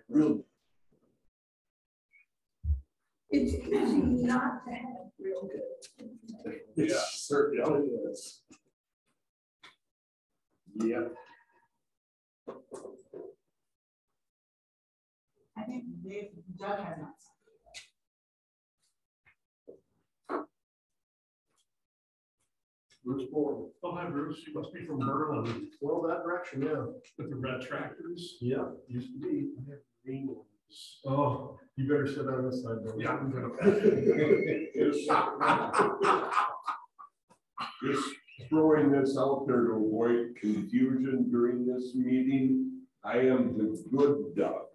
real. It's easy not to have real good. Yeah, certainly is. Yep. I think Doug has not. Bruce Ford. Oh, hi, Bruce. You must be from Berlin. Well, that direction, yeah. With the red tractors? Yeah, used to be. I have green ones. Oh, you better sit on this side, though. Yeah, I'm gonna. Just throwing this out there to avoid confusion during this meeting. I am the good Doug.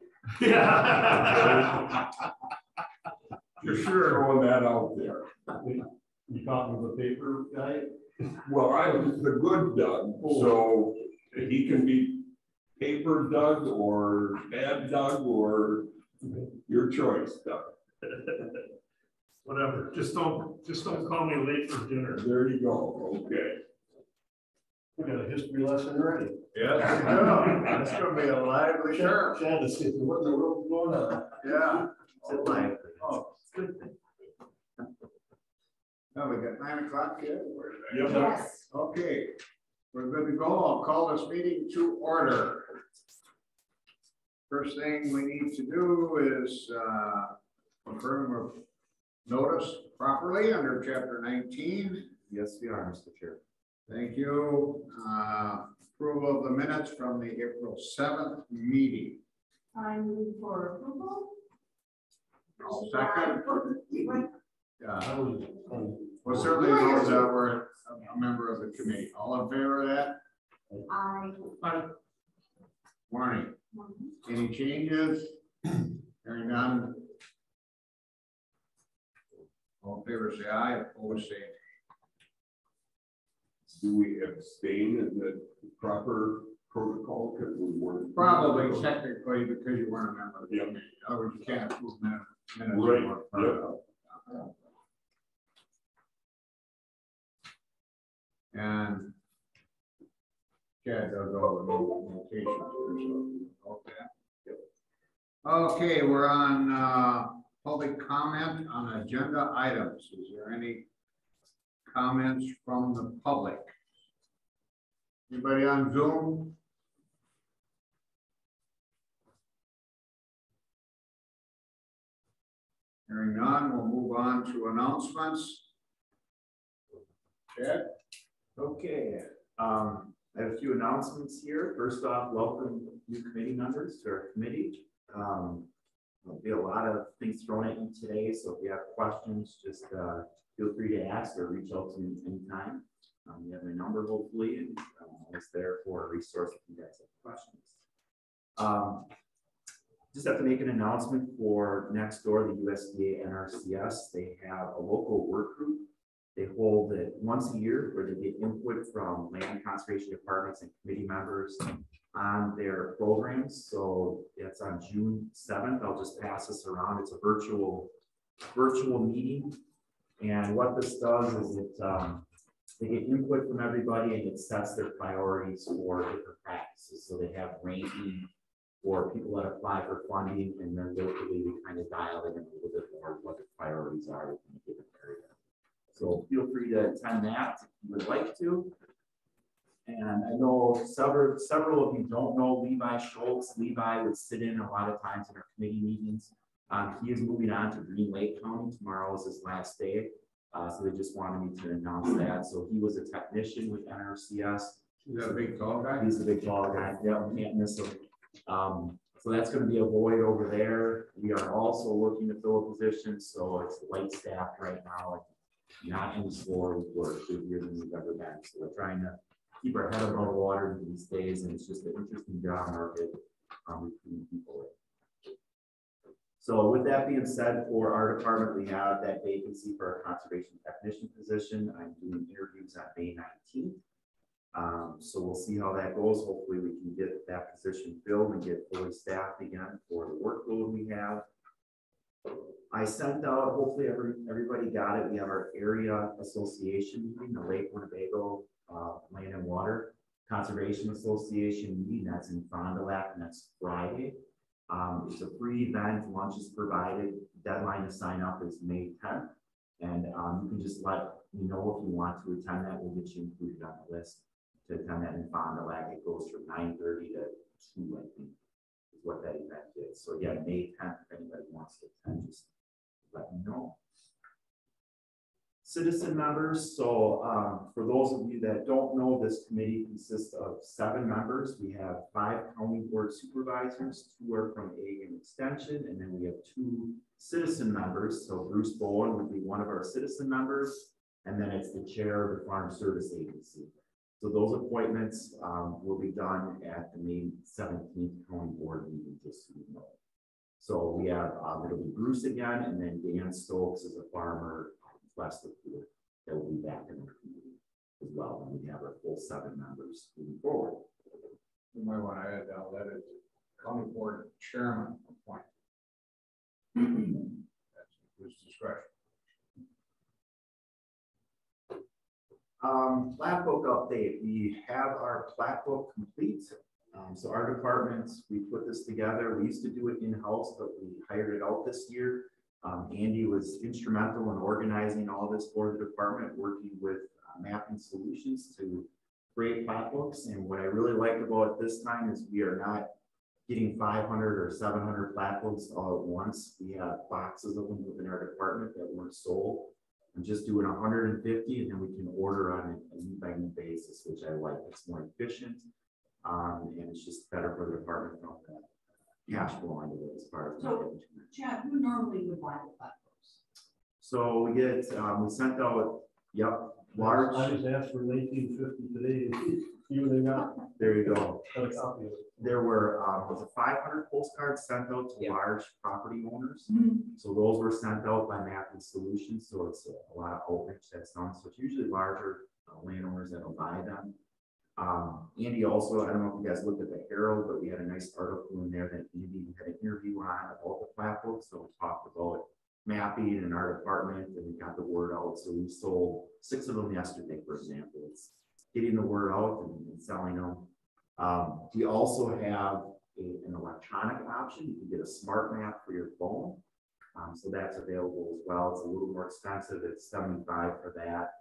Yeah. For sure. Throwing that out there. You caught me the paper guy? Well, I was the good Doug, so he can be paper Doug or bad Doug or your choice, Doug. Whatever. Just don't call me late for dinner. There you go. Okay. We got a history lesson ready. Yeah, that's going to be a lively show. Chad to see what in the world is going on. Yeah. It's lively. Oh, Good thing. now we got 9 o'clock yet. Yep. Yes. Okay, we're good to go. I'll call this meeting to order. First thing we need to do is confirm of notice properly under Chapter 19. Yes, we are, Mr. Chair. Thank you. Approval of the minutes from the April 7th meeting. I move for approval. I'll second. I was, Well, certainly those that were a member of the committee. All in favor of that? I. Warning. Any changes? Hearing none. All in favor, say aye. Opposed, say nay. Do we abstain? Is that proper protocol? Because we weren't. Probably technically because you weren't a member of the Yep. committee. Otherwise, you can't approve minutes. Right. You weren't part of. And Chad does all the notations here, so okay. Yep. Okay, we're on public comment on agenda items. Is there any comments from the public? Anybody on Zoom? Hearing none, we'll move on to announcements. Chad? Okay, I have a few announcements here. First off, welcome new committee members to our committee. There'll be a lot of things thrown at you today, so if you have questions, just feel free to ask or reach out to me anytime. You have my number hopefully, and I'm always there for a resource if you guys have questions. Just have to make an announcement for next door, the USDA NRCS. They have a local work group. They hold it once a year where they get input from land conservation departments and committee members on their programs. So it's on June 7th. I'll just pass this around. It's a virtual meeting. And what this does is they get input from everybody and it sets their priorities for different practices. So they have ranking for people that apply for funding, and then locally we kind of dial in a little bit more what the priorities are within a given area. So feel free to attend that if you would like to. And I know several of you don't know Levi Schultz. Levi would sit in a lot of times in our committee meetings. He is moving on to Green Lake County. Tomorrow is his last day. So they just wanted me to announce that. So he was a technician with NRCS. Is that a big tall guy? He's the big tall guy. Yeah, can't miss him. So that's going to be a void over there. We are also looking to fill a position. So it's light staffed right now. Not in store with work busier than we've ever been. So we're trying to keep our head above water these days, and it's just an interesting job market recruiting people. So with that being said, for our department, we have that vacancy for our conservation technician position. I'm doing interviews on May 19th. So we'll see how that goes. Hopefully we can get that position filled and get fully staffed again for the workload we have. I sent out, hopefully everybody got it. We have our area association meeting, the Lake Winnebago Land and Water Conservation Association meeting. That's in Fond du Lac next Friday. It's a free event, lunch is provided, deadline to sign up is May 10th. And you can just let me know if you want to attend that, we'll get you included on the list to attend that in Fond du Lac. It goes from 9:30 to 2, I think, is what that event is. So yeah, May 10th, if anybody wants to attend, just let me know. Citizen members, so for those of you that don't know, this committee consists of 7 members. We have 5 county board supervisors, 2 are from Ag and Extension, and then we have 2 citizen members. So Bruce Bowen would be one of our citizen members, and then it's the chair of the Farm Service Agency. So those appointments will be done at the May 17th county board meeting, just so you know. So we have, it'll be Bruce again, and then Dan Stokes is a farmer west of here that will be back in the community as well. And we have our full 7 members moving forward. You might want to add down that is county board chairman appointment. That's his discretion. Plat book update. We have our plat book complete. So our department, we put this together. We used to do it in-house, but we hired it out this year. Andy was instrumental in organizing all this for the department, working with Mapping Solutions to create plat books. And what I really liked about it this time is we are not getting 500 or 700 plat books all at once. We have boxes of them within our department that weren't sold. I'm just doing 150, and then we can order on a need by need basis, which I like. It's more efficient, and it's just better for the department from that cash flow into it as far as. So, Chad, who normally would buy the platforms? So we get, we sent out, yep, large. I just asked for 1950 today. You they got. There you go. Got a copy of it. There were, was it 500 postcards sent out to large property owners? Mm-hmm. So those were sent out by Mapping Solutions. So it's a lot of outreach that's done. So it's usually larger landowners that will buy them. Andy also, I don't know if you guys looked at the Herald, but we had a nice article in there that Andy had an interview on about the plat book. So we talked about mapping in our department, and we got the word out. So we sold 6 of them yesterday, for example. It's getting the word out and selling them. We also have an electronic option. You can get a smart map for your phone. So that's available as well. It's a little more expensive. It's $75 for that.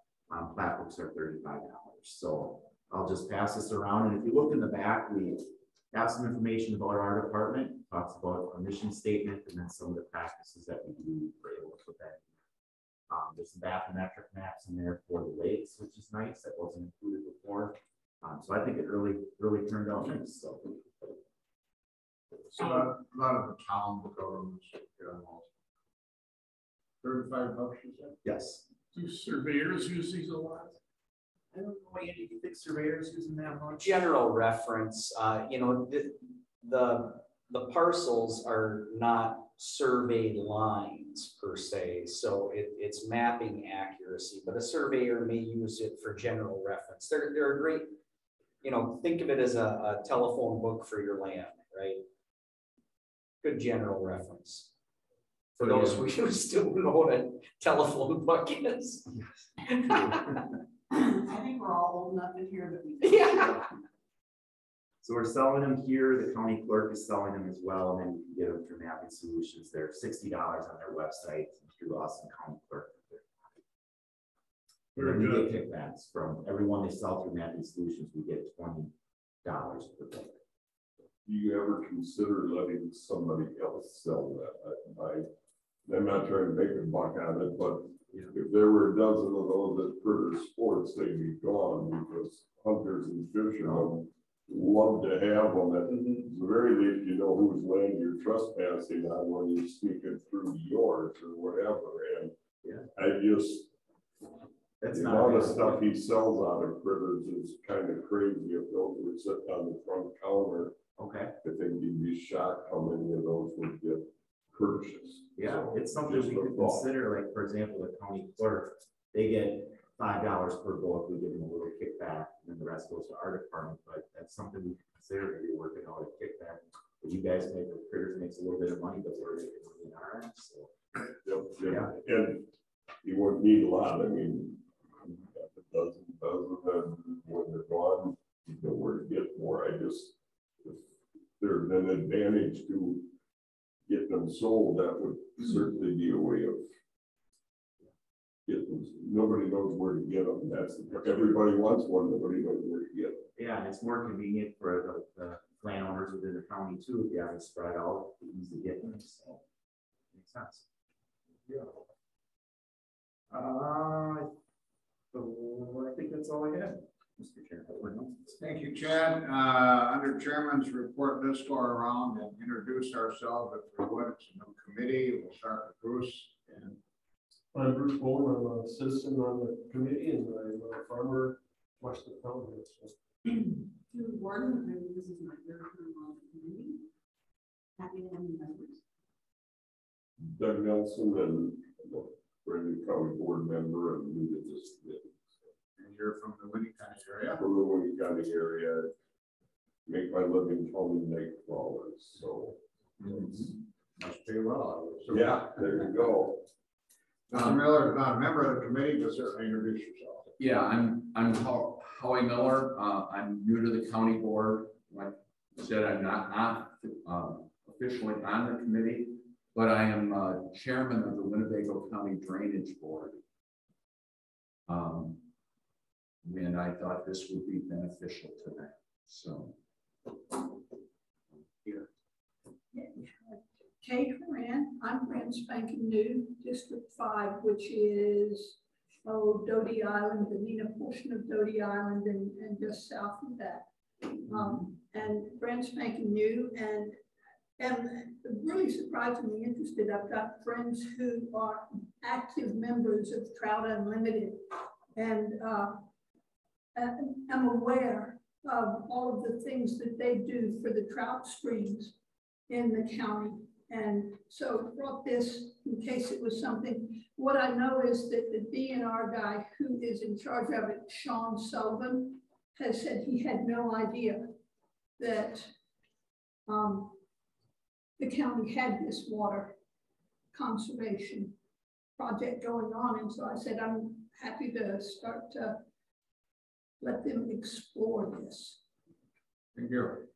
Plat books are $35. So I'll just pass this around. And if you look in the back, we have some information about our department. It talks about a mission statement and then some of the practices that we do. We're able to put that in. There's some bathymetric maps in there for the lakes, which is nice. That wasn't included before. So I think it really turned out nice. So a lot of the town governments get almost $35, you said? yes. Do surveyors use these a lot? I don't know, Andy, do you think surveyors using that much? General reference, you know, the parcels are not surveyed lines per se, so it's mapping accuracy, but a surveyor may use it for general reference. They're a great, you know, think of it as a telephone book for your land, right? Good general reference. For those who still know what a telephone book is. I think we're all old enough in here that we. Yeah. So we're selling them here. The county clerk is selling them as well, and then you can get them through Mapping Solutions. They're $60 on their website through us and county clerk. And then we get kickbacks from everyone they sell through Mapping Solutions. We get $20 per book. Do you ever consider letting somebody else sell that? I'm not trying to make a buck on it, but if there were a dozen of those at Critter Sports, they'd be gone because hunters and fishermen love to have them. At the very least, you know whose land you're trespassing on when you're sneaking through yours or whatever. And I just, That's the not amount of bad. stuff he sells out of Critters is kind of crazy. If those were sitting on the front counter, Okay. I think you'd be shocked how many of those would get purchased. Yeah, So, it's something just we a could thought. consider, like, for example, the county clerk, they get $5 per book, we give them a little kickback, and then the rest goes to our department, but that's something we can consider, maybe working out a kickback. But you guys make, the Critters makes a little bit of money, but we're making money in our end, so. Yep. And you wouldn't need a lot, I mean, half a dozen, and when they're gone, you know where to get more. I just, if there's an advantage to getting them sold, that would certainly be a way of getting them. Nobody knows where to get them. Everybody wants one, nobody knows where to get them. Yeah, and it's more convenient for the landowners within the county too, if you have it spread out, easy to get them, so. Makes sense. Yeah. So I think that's all I had, Mr. Chairman. Thank you, Chad. Under Chairman's report, let's go around and introduce ourselves. If we would, it's a new committee. We'll start with Bruce. And I'm Bruce Bowman. I'm a citizen on the committee and I'm a farmer, Western County. Julie Warden, this is my third term on the committee. Happy to have you members. Doug Nelson and Brandon County board member and we did this. you're from the Winnebago area. From the Winnebago area, make my living calling night crawlers, so. Must pay well. So, Yeah, there you go. Mr. Miller is not a member of the committee, but certainly introduce yourself. Yeah, I'm Howie Miller. I'm new to the county board. Like I said, I'm not officially on the committee, but I am chairman of the Winnebago County Drainage Board. And I thought this would be beneficial to them. So here. Kate Horan, I'm brand spanking new, District 5, which is Doty Island, the Nina portion of Doty Island and just south of that. And brand spanking new and really surprisingly interested. I've got friends who are active members of Trout Unlimited and I'm aware of all of the things that they do for the trout streams in the county. And so brought this in case it was something. What I know is that the DNR guy who is in charge of it, Sean Sullivan, has said he had no idea that the county had this water conservation project going on. And so I said, I'm happy to start to let them explore this. Thank you.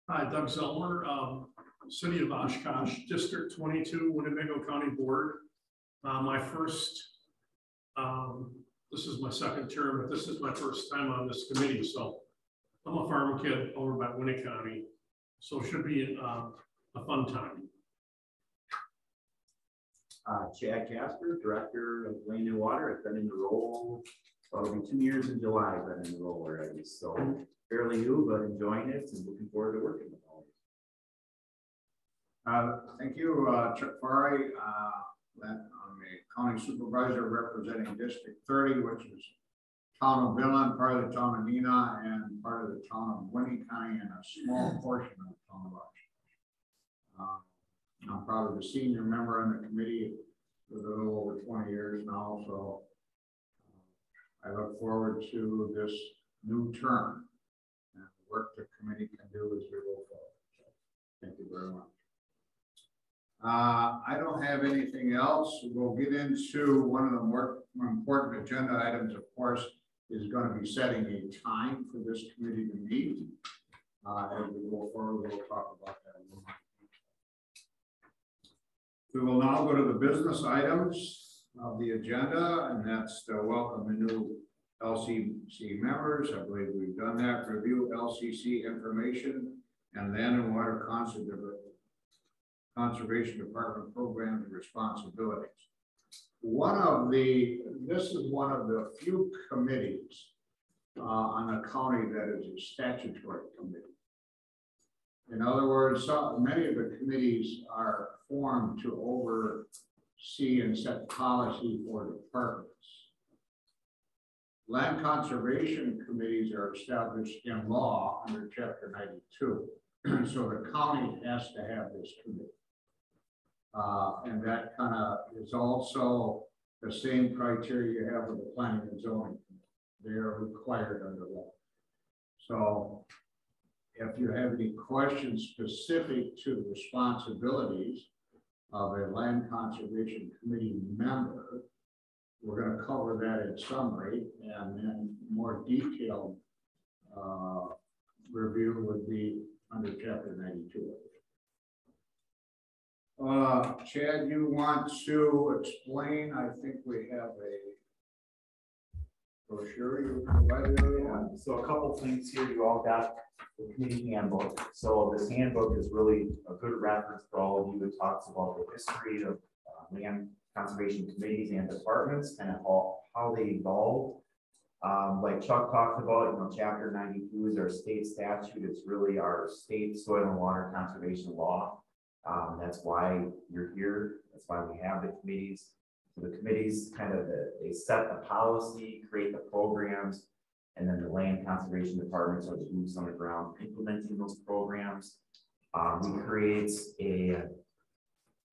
Hi, Doug Zellmer, City of Oshkosh, District 22, Winnebago County Board. My first, this is my second term, but this is my first time on this committee. So I'm a farm kid over by Winnebago County. So it should be a fun time. Chad Casper, Director of Land and Water. I've been in the role, probably 2 years in July, I've been in the role already. So fairly new, but enjoying it and looking forward to working with all of you. Thank you, Chuck Farley. I'm the county supervisor representing District 30, which is town of Villan, part of the town of Nina, and part of the town of Winnie County, and a small portion of the town of Oshkosh. I'm proud of the senior member on the committee for a little over 20 years now, so I look forward to this new term and the work the committee can do as we go forward. So, thank you very much. I don't have anything else. We'll get into one of the more important agenda items, of course, is going to be setting a time for this committee to meet. As we go forward, we'll talk about that a little more. We will now go to the business items of the agenda, and that's to welcome the new LCC members. I believe we've done that. Review LCC information and Land and Water Conservation Department programs and responsibilities. This is one of the few committees on the county that is a statutory committee. In other words, many of the committees are formed to oversee and set policy for departments. Land conservation committees are established in law under Chapter 92. So the county has to have this committee. And that kind of is also the same criteria you have with the planning and zoning. They are required under law. So if you have any questions specific to the responsibilities of a land conservation committee member, we're going to cover that in summary, and then more detailed review would be under Chapter 92. Chad, you want to explain? I think we have a brochure you provided everyone. So a couple things here, you all got the committee handbook. So this handbook is really a good reference for all of you. It talks about the history of land conservation committees and departments and how they evolved. Like Chuck talked about, chapter 92 is our state statute. It's really our state soil and water conservation law. That's why you're here. That's why we have the committees. So the committees they set the policy, create the programs, and then the land conservation departments are the boots on the ground implementing those programs. We create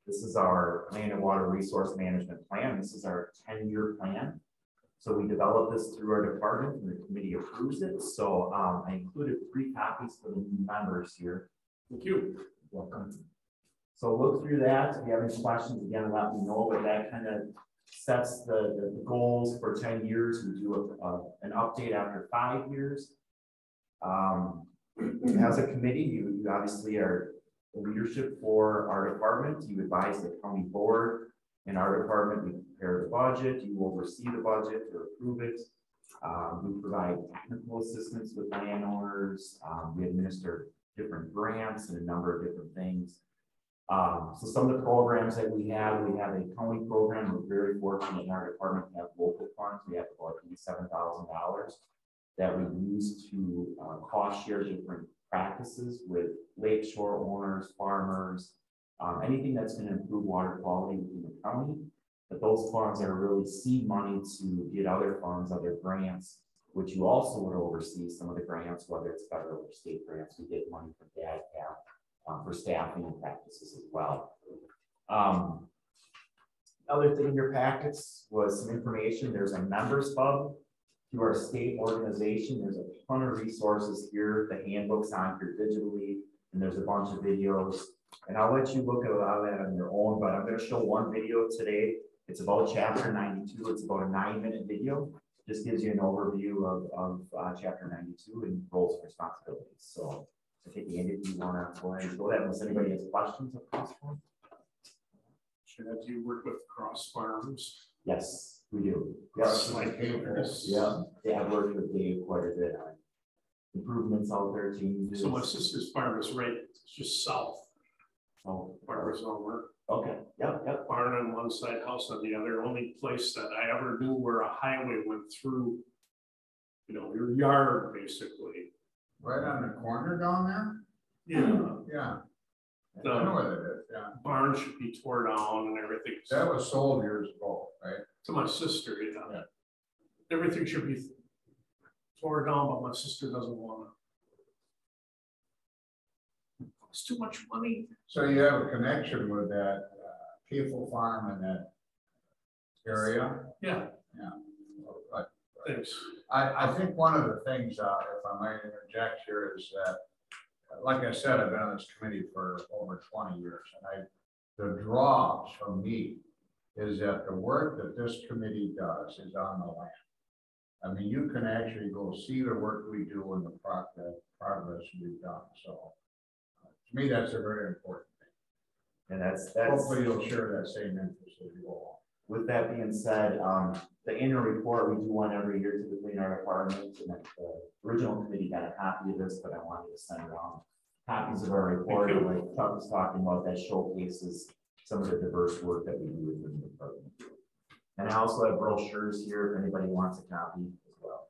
this is our land and water resource management plan. This is our 10-year plan. So we develop this through our department and the committee approves it. So I included 3 copies for the new members here. Thank you. Welcome. So look through that. If you have any questions, again, let me know, but that kind of sets the goals for 10 years. We do an update after 5 years. As a committee, you obviously are the leadership for our department. You advise the county board. In our department, we prepare the budget. You oversee the budget or approve it. We provide technical assistance with landowners. We administer different grants and a number of different things. So some of the programs that we have a county program. We're very fortunate in our department to have local funds. We have about $87,000 that we use to cost share different practices with lakeshore owners, farmers, anything that's going to improve water quality within the county. But those funds are really seed money to get other funds, other grants, which you also would oversee some of the grants, whether it's federal or state grants. We get money from DADCAP for staffing and practices as well. Other thing in your packets was some information. There's a members hub to our state organization. There's a ton of resources here. The handbook's on here digitally, and there's a bunch of videos. And I'll let you look at a lot of that on your own, but I'm going to show one video today. It's about chapter 92. It's about a 9-minute video. Just gives you an overview of chapter 92 and roles and responsibilities. So I think Andy, if you want to go ahead and go ahead, unless anybody has questions of this one. Chad, do you work with cross farms? Yes, we do. Yes, like acres. Yeah, I've worked with Dave quite a bit on improvements out there, changes. So my sister's farm is right, it's just south. Oh, Farmers all work. okay. Yep. Barn on one side, house on the other. Only place that I ever knew where a highway went through, your yard basically. Right on the corner down there? Yeah. I know what it is, yeah. Barn should be tore down and everything. That was sold years ago, right? To my sister, yeah. Everything should be tore down, but my sister doesn't want it. It's too much money. So you have a connection with that People Farm in that area? Yeah. But Thanks. I think one of the things, if I might interject here, is that, like I said, I've been on this committee for over 20 years, and the draws from me is that the work that this committee does is on the land. I mean, you can actually go see the work we do and the progress we've done. So to me, that's a very important thing. And that's hopefully you'll share that same interest as you go along. With that being said, the annual report, we do one every year typically in our department, and the original committee got a copy of this, but I wanted to send around copies of our report, like Chuck was talking about, that showcases some of the diverse work that we do within the department. And I also have brochures here if anybody wants a copy as well,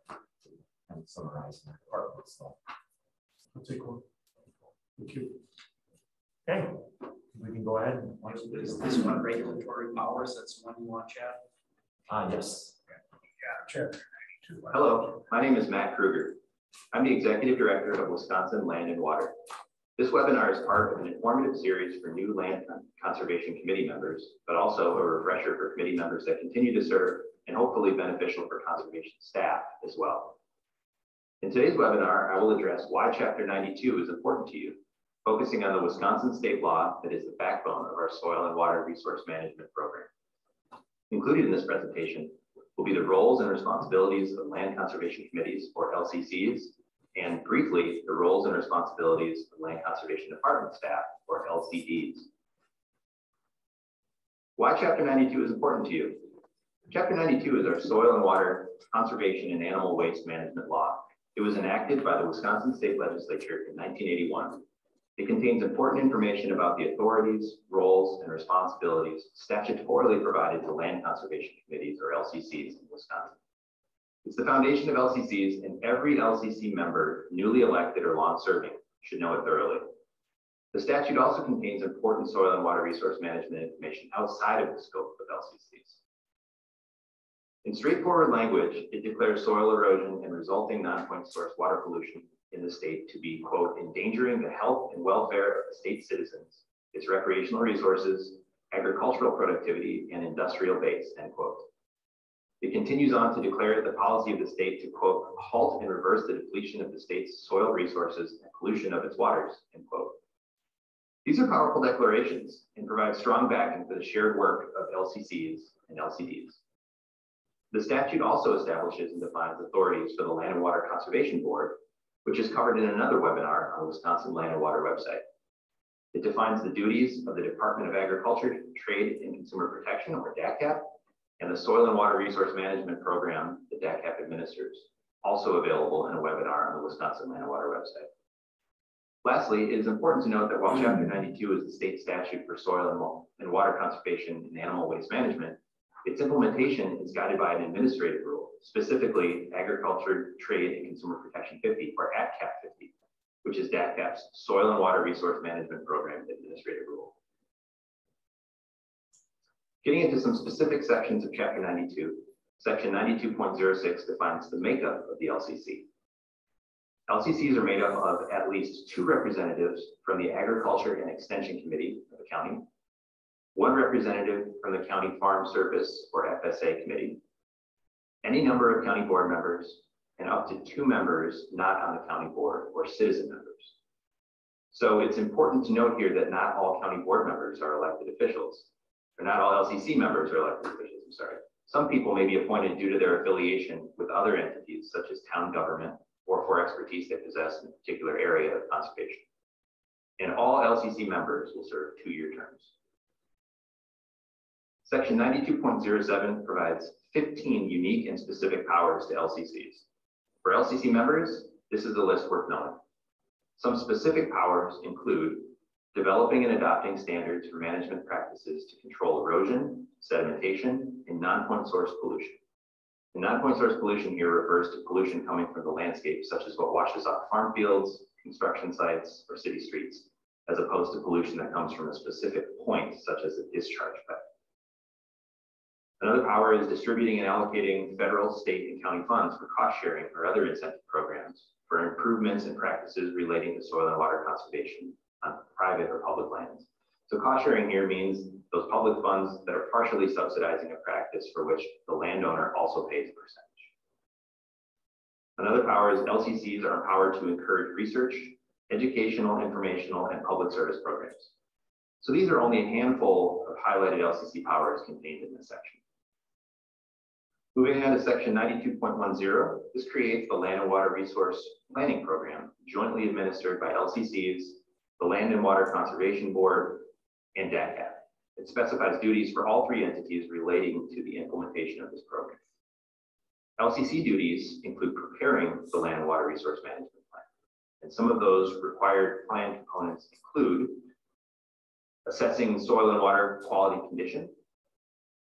and summarize my department stuff. I'll take one. Thank you. Okay, we can go ahead. Is this one regulatory powers? That's the one you want, Chad? Yes. Chapter 92. Hello, my name is Matt Kruger. I'm the Executive Director of Wisconsin Land and Water. This webinar is part of an informative series for new Land Conservation Committee members, but also a refresher for committee members that continue to serve and hopefully beneficial for conservation staff as well. In today's webinar, I will address why Chapter 92 is important to you, focusing on the Wisconsin state law that is the backbone of our soil and water resource management program. Included in this presentation will be the roles and responsibilities of land conservation committees, or LCCs, and briefly, the roles and responsibilities of land conservation department staff, or LCDs. Why Chapter 92 is important to you? Chapter 92 is our soil and water conservation and animal waste management law. It was enacted by the Wisconsin State Legislature in 1981. It contains important information about the authorities, roles, and responsibilities statutorily provided to land conservation committees, or LCCs, in Wisconsin. It's the foundation of LCCs, and every LCC member, newly elected or long-serving, should know it thoroughly. The statute also contains important soil and water resource management information outside of the scope of LCCs. In straightforward language, it declares soil erosion and resulting non-point source water pollution in the state to be, quote, endangering the health and welfare of the state's citizens, its recreational resources, agricultural productivity, and industrial base, end quote. It continues on to declare the policy of the state to, quote, halt and reverse the depletion of the state's soil resources and pollution of its waters, end quote. These are powerful declarations and provide strong backing for the shared work of LCCs and LCDs. The statute also establishes and defines authorities for the Land and Water Conservation Board, which is covered in another webinar on the Wisconsin Land and Water website. It defines the duties of the Department of Agriculture, Trade, and Consumer Protection, or DACCAP, and the Soil and Water Resource Management Program that DACCAP administers, also available in a webinar on the Wisconsin Land and Water website. Lastly, it is important to note that while Chapter 92 is the state statute for soil and water conservation and animal waste management, its implementation is guided by an administrative rule, specifically Agriculture, Trade, and Consumer Protection 50, or AgCap 50, which is DACCAP's Soil and Water Resource Management Program administrative rule. Getting into some specific sections of Chapter 92, Section 92.06 defines the makeup of the LCC. LCCs are made up of at least 2 representatives from the Agriculture and Extension Committee of the county, 1 representative from the County Farm Service, or FSA Committee, any number of county board members, and up to 2 members not on the county board, or citizen members. So it's important to note here that not all county board members are elected officials, or not all LCC members are elected officials, I'm sorry. Some people may be appointed due to their affiliation with other entities, such as town government, or for expertise they possess in a particular area of conservation. And all LCC members will serve 2-year terms. Section 92.07 provides 15 unique and specific powers to LCCs. For LCC members, this is a list worth knowing. Some specific powers include developing and adopting standards for management practices to control erosion, sedimentation, and non-point source pollution. The non-point source pollution here refers to pollution coming from the landscape, such as what washes off farm fields, construction sites, or city streets, as opposed to pollution that comes from a specific point, such as a discharge pipe. Another power is distributing and allocating federal, state, and county funds for cost sharing or other incentive programs for improvements and practices relating to soil and water conservation on private or public lands. So cost sharing here means those public funds that are partially subsidizing a practice for which the landowner also pays a percentage. Another power is LCCs are empowered to encourage research, educational, informational, and public service programs. So these are only a handful of highlighted LCC powers contained in this section. Moving on to section 92.10, this creates the Land and Water Resource Planning Program, jointly administered by LCCs, the Land and Water Conservation Board, and DACCAP. It specifies duties for all 3 entities relating to the implementation of this program. LCC duties include preparing the Land and Water Resource Management Plan. And some of those required plan components include assessing soil and water quality condition,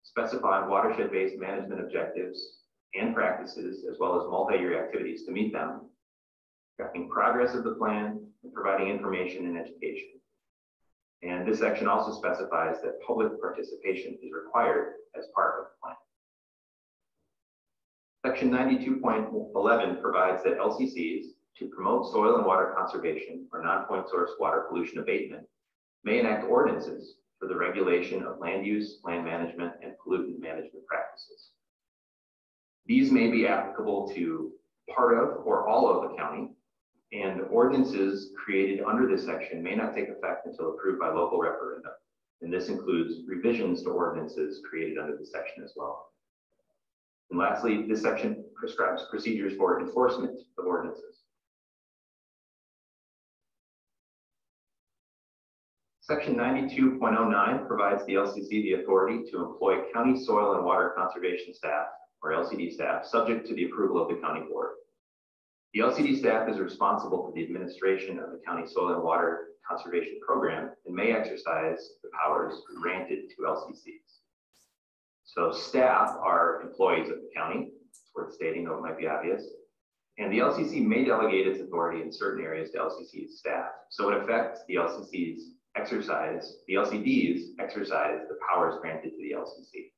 specifying watershed-based management objectives and practices, as well as multi-year activities to meet them, tracking progress of the plan, and providing information and education. And this section also specifies that public participation is required as part of the plan. Section 92.11 provides that LCCs, to promote soil and water conservation or non-point source water pollution abatement, may enact ordinances for the regulation of land use, land management, and pollutant management practices. These may be applicable to part of or all of the county, and ordinances created under this section may not take effect until approved by local referendum. And this includes revisions to ordinances created under this section as well. And lastly, this section prescribes procedures for enforcement of ordinances. Section 92.09 provides the LCC the authority to employ county soil and water conservation staff, or LCD staff, subject to the approval of the county board. The LCD staff is responsible for the administration of the county soil and water conservation program and may exercise the powers granted to LCCs. So staff are employees of the county. It's worth stating, though it might be obvious. And the LCC may delegate its authority in certain areas to LCC's staff. So in effect, the LCDs exercise the powers granted to the LCC.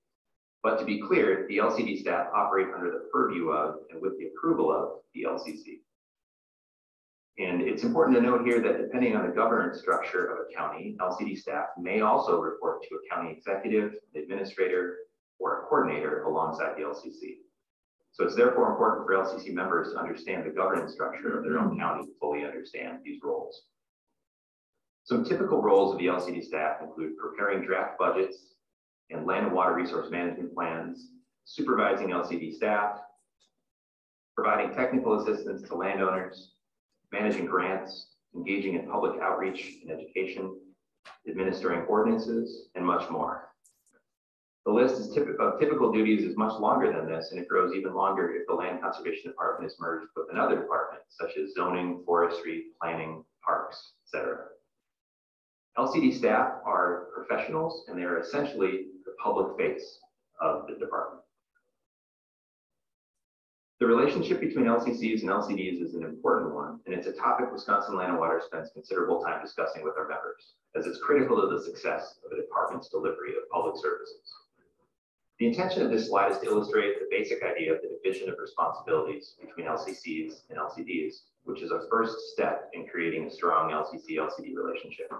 But to be clear, the LCD staff operate under the purview of and with the approval of the LCC. And it's important to note here that depending on the governance structure of a county, LCD staff may also report to a county executive, an administrator, or a coordinator alongside the LCC. So it's therefore important for LCC members to understand the governance structure of their own county to fully understand these roles. Some typical roles of the LCD staff include preparing draft budgets and land and water resource management plans, supervising LCD staff, providing technical assistance to landowners, managing grants, engaging in public outreach and education, administering ordinances, and much more. The list of typical duties is much longer than this, and it grows even longer if the Land Conservation Department is merged with another department, such as zoning, forestry, planning, parks, etc. LCD staff are professionals, and they are essentially the public face of the department. The relationship between LCCs and LCDs is an important one, and it's a topic Wisconsin Land and Water spends considerable time discussing with our members, as it's critical to the success of a department's delivery of public services. The intention of this slide is to illustrate the basic idea of the division of responsibilities between LCCs and LCDs, which is a first step in creating a strong LCC-LCD relationship.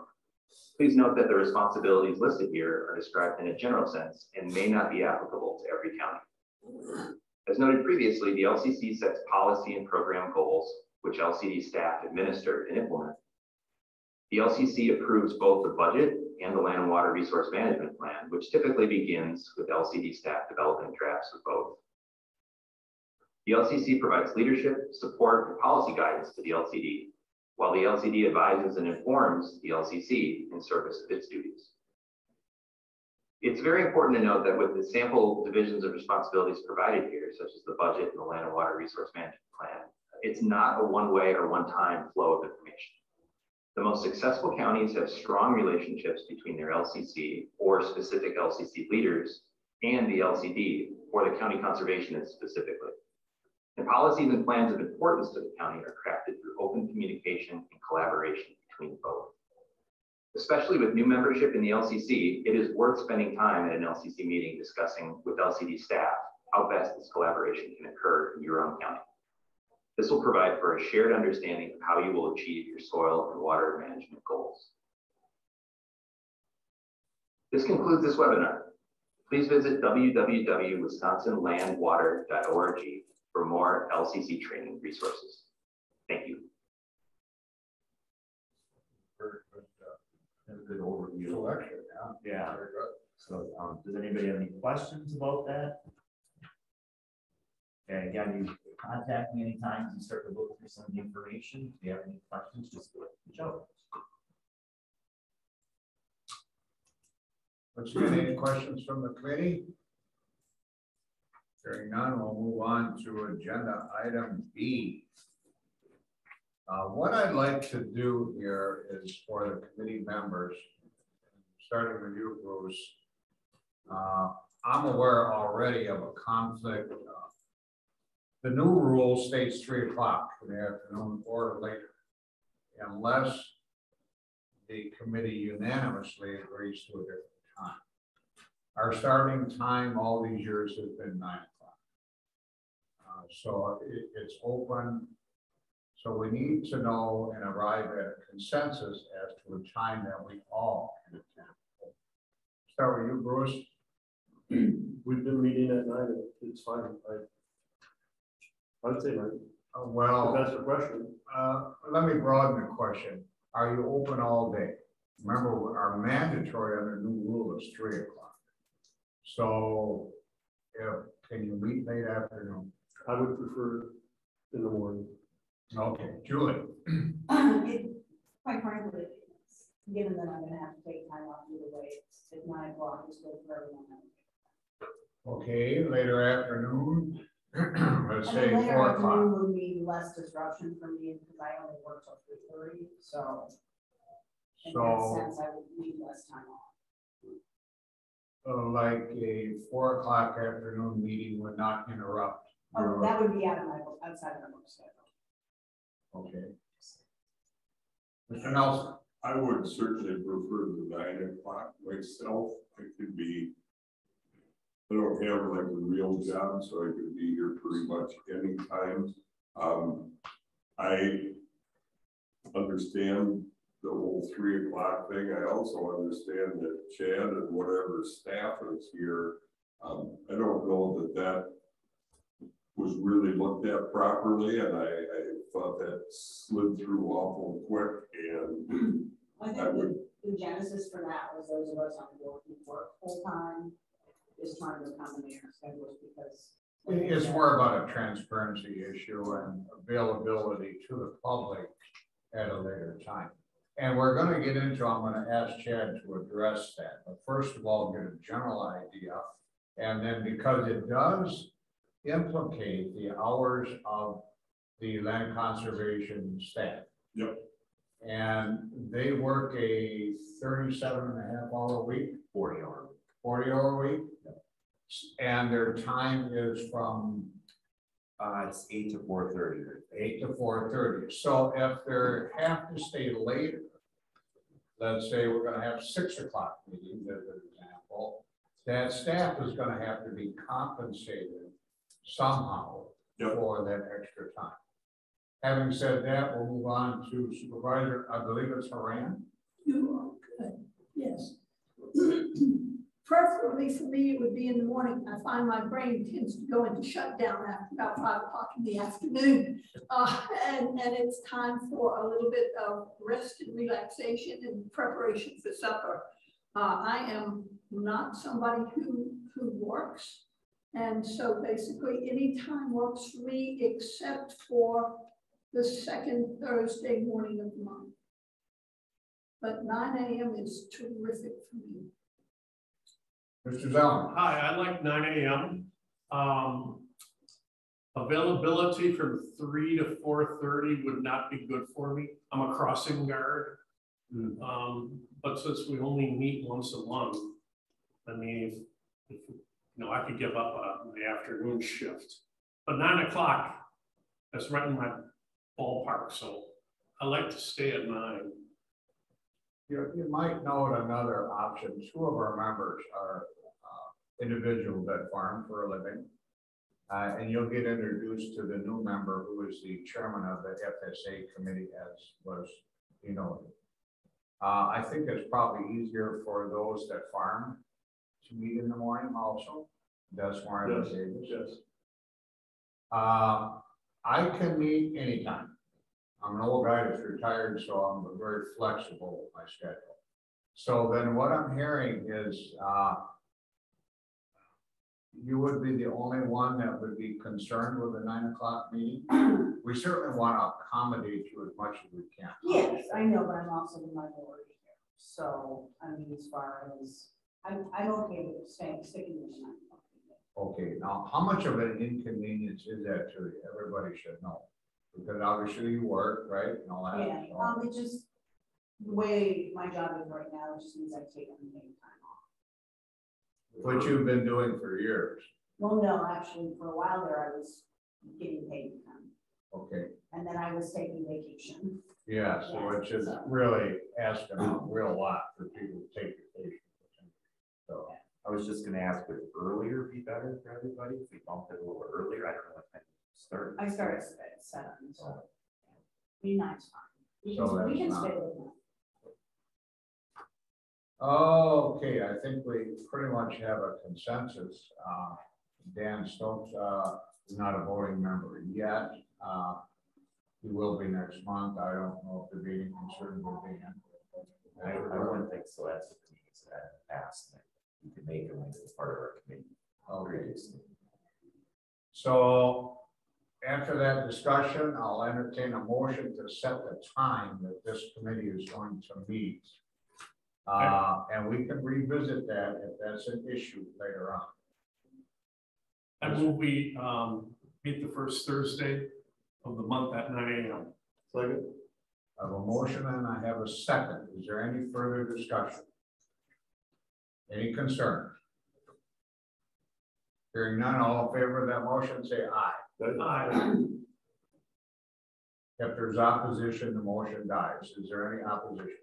Please note that the responsibilities listed here are described in a general sense and may not be applicable to every county. As noted previously, the LCC sets policy and program goals, which LCD staff administer and implement. The LCC approves both the budget and the Land and Water Resource Management Plan, which typically begins with LCD staff developing drafts of both. The LCC provides leadership, support, and policy guidance to the LCD, while the LCD advises and informs the LCC in service of its duties. It's very important to note that with the sample divisions of responsibilities provided here, such as the budget and the Land and Water Resource Management Plan, it's not a one-way or one-time flow of information. The most successful counties have strong relationships between their LCC or specific LCC leaders and the LCD, or the county conservationist specifically. And policies and plans of importance to the county are crafted through open communication and collaboration between both. Especially with new membership in the LCC, it is worth spending time at an LCC meeting discussing with LCD staff how best this collaboration can occur in your own county. This will provide for a shared understanding of how you will achieve your soil and water management goals. This concludes this webinar. Please visit www.wisconsinlandwater.org for more LCC training resources. Thank you. Very good overview. Selection, yeah. Very good. So, does anybody have any questions about that? And again, you contact me anytime you start to look through some of the information. If you have any questions, just reach out. Let's get any questions from the committee. Hearing none, we'll move on to agenda item B. What I'd like to do here is for the committee members, starting with you, Bruce. I'm aware already of a conflict. The new rule states 3 o'clock in the afternoon or later, unless the committee unanimously agrees to a different time. Our starting time all these years has been 9 o'clock. So it's open. So we need to know and arrive at a consensus as to a time that we all can attend. Start with you, Bruce. We've been meeting at 9. It's fine. I'd say 9. Well, that's the question. Let me broaden the question. Are you open all day? Remember, our mandatory under new rule is 3 o'clock. So can you meet late afternoon? I would prefer in the morning. Okay, Julie. Quite frankly, given that I'm gonna have to take time off either way, it's at 9 o'clock, it's good for everyone else. Okay, later afternoon, let's And say then later 4 afternoon o'clock. would be less disruption for me because I only work till 3:30, so. In that So, sense, I would need less time off. like a 4 o'clock afternoon meeting would not interrupt. Oh, your- that would be out of my, outside of my work schedule. Okay. Mr. Nelson, I would certainly prefer the 9 o'clock myself. I could be, I don't have like a real job, so I could be here pretty much anytime. I understand the whole 3 o'clock thing. I also understand that Chad and whatever staff is here, I don't know that that was really looked at properly, and I thought that slid through awful quick, and I think I would, the genesis for that was those of us on the board who work full time, is trying to accommodate our schedules because. it's more about a transparency issue and availability to the public at a later time. And we're gonna get into, I'm gonna ask Chad to address that, but first of all, get a general idea. And then because it does implicate the hours of the land conservation staff. Yep. And they work a 37.5 hour week. 40-hour. 40-hour week. And their time is from It's 8 to 4:30. 8 to 4:30. So if they have to stay later, let's say we're gonna have 6 o'clock meetings as an example, that staff is gonna have to be compensated somehow for that extra time. Having said that, we'll move on to Supervisor, I believe it's Haran. You are good, yes. Preferably for me, it would be in the morning. I find my brain tends to go into shutdown after about 5 o'clock in the afternoon. And it's time for a little bit of rest and relaxation and preparation for supper. I am not somebody who works. And so basically any time works for me except for the second Thursday morning of the month. But 9 a.m. is terrific for me. Mr. Zellman. Hi, I like 9 a.m. Availability from 3 to 4:30 would not be good for me. I'm a crossing guard. But since we only meet once a month, I mean, if I could give up on the afternoon shift. But 9 o'clock, that's right in my ballpark, so I like to stay at 9. You might note another option. 2 of our members are individuals that farm for a living. And you'll get introduced to the new member who is the chairman of the FSA committee, as was noted. I think it's probably easier for those that farm to meet in the morning also. That's more advantageous. Yes. I can meet anytime. I'm an old guy that's retired, so I'm very flexible with my schedule. So then what I'm hearing is you would be the only one that would be concerned with the 9 o'clock meeting. We certainly want to accommodate you as much as we can. Yes, I know, but I'm also the minority here. So, I mean, as far as, I'm okay with sticking with the 9 o'clock. Okay, now how much of an inconvenience is that to you? Everybody should know. Because obviously you work, right? And all that. Yeah, So- it just, the way my job is right now, it just means I take unpaid time off. What you've been doing for years. Well, no, actually, for a while there, I was getting paid time. Okay, And then I was taking vacation. yeah, so it's just really asking a real lot for people to take vacation. So, I was just gonna ask, would earlier be better for everybody? If we bumped it a little earlier, I don't know what time to start. I started at 7, so. Be nice, fine. We So can, we can that's stay not- with that. okay, I think we pretty much have a consensus. Dan Stokes is not a voting member yet. He will be next month. I don't know if the meeting concerned with Dan. I wouldn't think so. That's what the meetings that passed. You can make it as part of our committee. Okay. So after that discussion, I'll entertain a motion to set the time that this committee is going to meet And we can revisit that if that's an issue later on. I move we meet the first Thursday of the month at 9 a.m. Second. I have a motion and I have a second. Is there any further discussion? Any concern? Hearing none, all in favor of that motion, say aye. Aye. If there's opposition, the motion dies. Is there any opposition?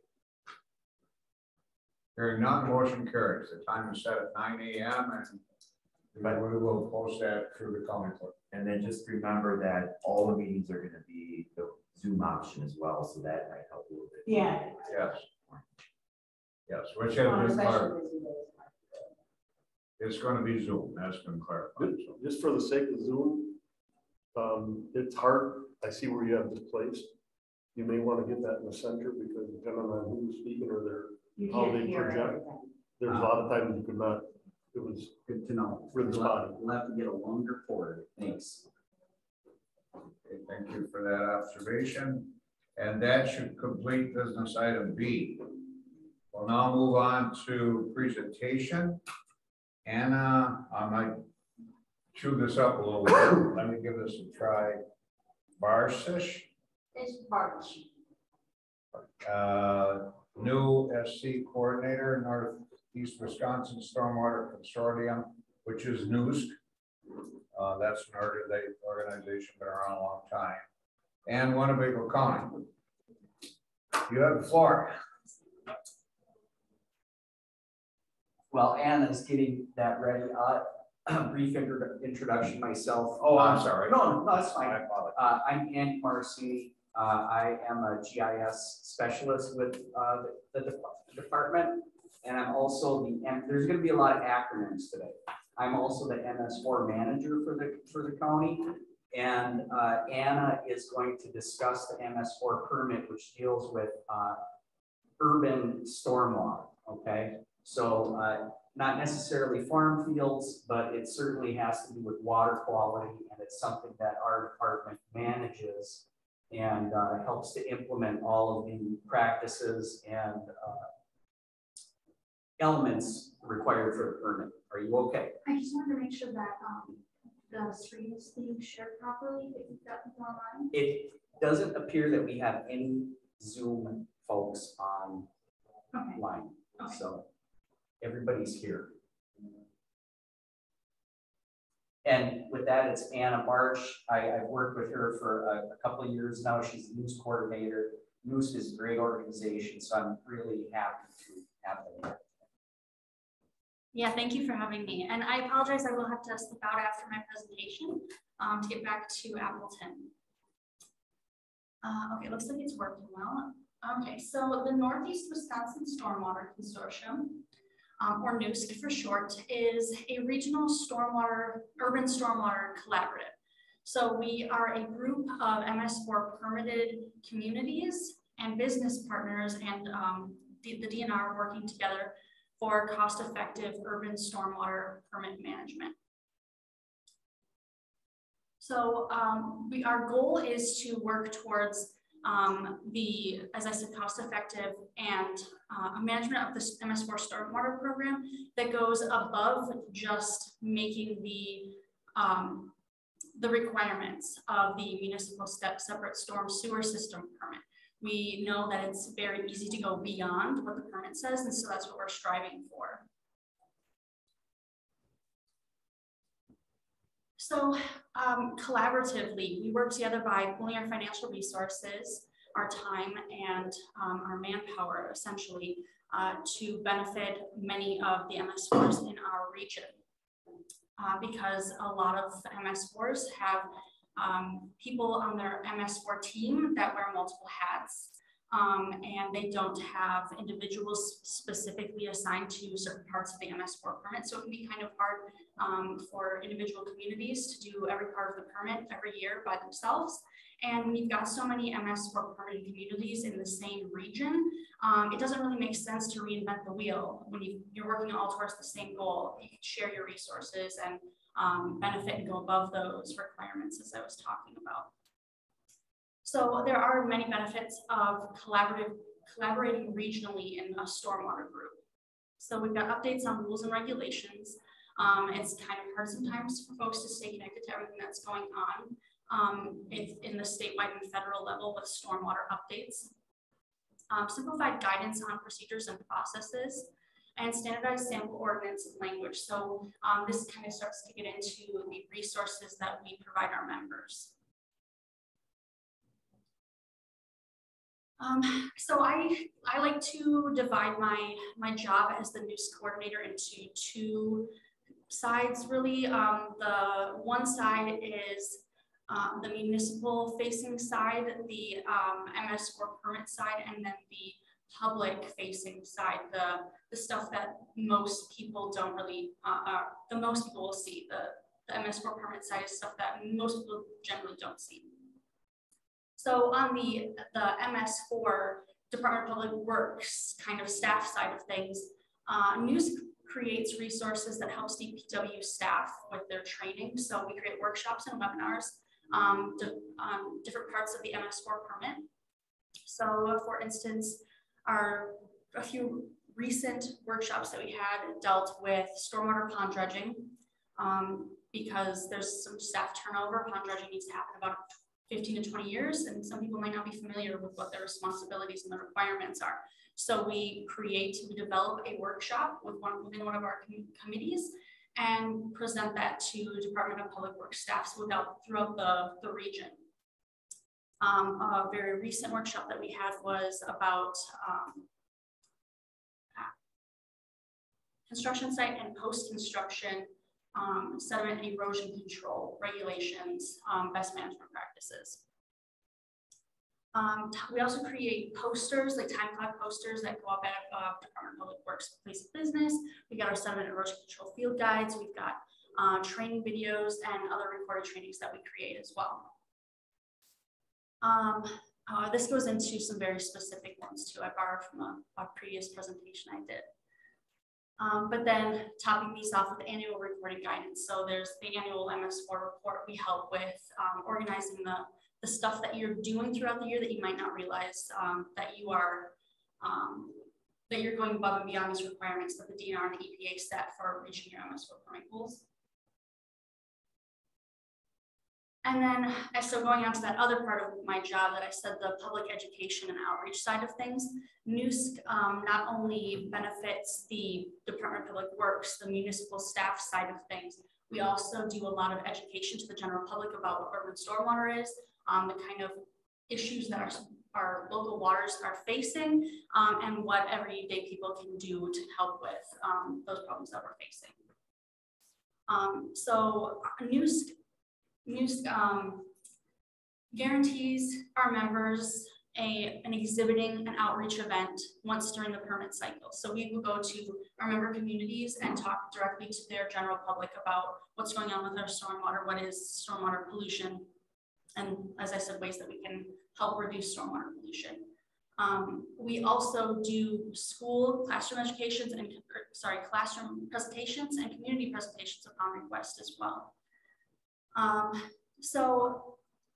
Hearing none, motion carries. The time is set at 9 a.m. and we will post that through the county clerk. And then just remember that all the meetings are gonna be the Zoom option as well, so that might help a little bit. Yeah. Yes. Yes, which has been clarified. It's going to be Zoom. That's been clarified. So. Just for the sake of Zoom, it's hard. I see where you have this placed. You may want to get that in the center because depending on who's speaking or how they project, there's a lot of times you could not. It was good to know. Really spotty. We'll have to get a longer cord. Thanks. Okay, thank you for that observation. And that should complete business item B. We'll now move on to presentation. Anna, I might chew this up a little bit. Let me give this a try. Barsish. It's March. New SC coordinator, Northeast Wisconsin Stormwater Consortium, which is NUSC. That's an organization been around a long time. And Winnebago County. You have the floor. Well, Anna's getting that ready. Brief introduction myself. Oh, I'm sorry. No, that's fine. I apologize. I'm Andy Marcy. I am a GIS specialist with the department, and I'm also there's going to be a lot of acronyms today. I'm also the MS4 manager for the county, and Anna is going to discuss the MS4 permit, which deals with urban stormwater. Okay, so not necessarily farm fields, but it certainly has to do with water quality, and it's something that our department manages and helps to implement all of the practices and elements required for the permit. Are you okay? I just wanted to make sure that the screen is being shared properly. If you've got people online. It doesn't appear that we have any Zoom folks online, Okay. so everybody's here. And with that, it's Anna March. I've worked with her for a couple of years now. She's the news coordinator. News is a great organization, so I'm really happy to have them here. Yeah, thank you for having me. And I apologize, I will have to slip out after my presentation to get back to Appleton. Okay, looks like it's working well. Okay, so the Northeast Wisconsin Stormwater Consortium, or NUSC for short, is a regional urban stormwater collaborative. So we are a group of MS4 permitted communities and business partners and the DNR working together for cost-effective urban stormwater permit management. So our goal is to work towards as I said, cost-effective and management of this MS4 stormwater program that goes above just making the requirements of the municipal separate storm sewer system permit. We know that it's very easy to go beyond what the permit says, and so that's what we're striving for. So collaboratively, we work together by pooling our financial resources, our time, and our manpower, essentially, to benefit many of the MS4s in our region. Because a lot of MS4s have people on their MS4 team that wear multiple hats, and they don't have individuals specifically assigned to certain parts of the MS4 permit. So it can be kind of hard for individual communities to do every part of the permit every year by themselves. And when you've got so many MS4 permitted communities in the same region, it doesn't really make sense to reinvent the wheel. When you're working all towards the same goal, you can share your resources and benefit and go above those requirements, as I was talking about. So there are many benefits of collaborative collaborating regionally in a stormwater group. So we've got updates on rules and regulations. It's kind of hard sometimes for folks to stay connected to everything that's going on in the statewide and federal level with stormwater updates. Simplified guidance on procedures and processes, and standardized sample ordinance language. So this kind of starts to get into the resources that we provide our members. So I like to divide my job as the news coordinator into two sides, really. The one side is the municipal facing side, the MS4 permit side, and then the public facing side, the stuff that most people don't really, the most people will see. The MS4 permit side is stuff that most people generally don't see. So on the MS4 Department of Public Works kind of staff side of things, news creates resources that helps DPW staff with their training. So we create workshops and webinars on different parts of the MS4 permit. So for instance, a few recent workshops that we had dealt with stormwater pond dredging, because there's some staff turnover. Pond dredging needs to happen about 15 to 20 years, and some people might not be familiar with what their responsibilities and the requirements are. So we develop a workshop within one of our committees and present that to Department of Public Works staff throughout the region. A very recent workshop that we had was about construction site and post-construction sediment and erosion control regulations, best management practices. We also create posters, like time clock posters that go up at Department of Public Works Place of Business. We got our sediment and erosion control field guides. We've got training videos and other recorded trainings that we create as well. This goes into some very specific ones too. I borrowed from a previous presentation I did. But then topping these off with annual reporting guidance. So there's the annual MS4 report. We help with organizing the stuff that you're doing throughout the year that you might not realize that you're going above and beyond these requirements that the DNR and the EPA set for reaching your MS4 permit goals. And then, so going on to that other part of my job that I said, the public education and outreach side of things, news not only benefits the Department of Public Works, the municipal staff side of things, we also do a lot of education to the general public about what urban stormwater is, the kind of issues that our local waters are facing, and what everyday people can do to help with those problems that we're facing. So news guarantees our members an exhibiting and outreach event once during the permit cycle. So we will go to our member communities and talk directly to their general public about what's going on with our stormwater, what is stormwater pollution, and as I said, ways that we can help reduce stormwater pollution. We also do classroom presentations and community presentations upon request as well. So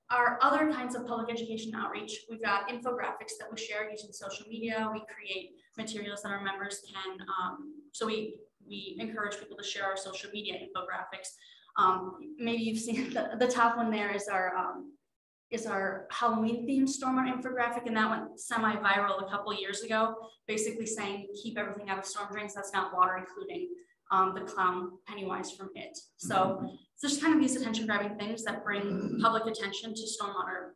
our other kinds of public education outreach, we've got infographics that we share using social media. We create materials that our members can, so we encourage people to share our social media infographics. Maybe you've seen the top one there is our Halloween themed stormwater infographic, and that went semi-viral a couple of years ago, basically saying keep everything out of storm drains that's not water, including the clown Pennywise from It. So it's just kind of these attention-grabbing things that bring public attention to stormwater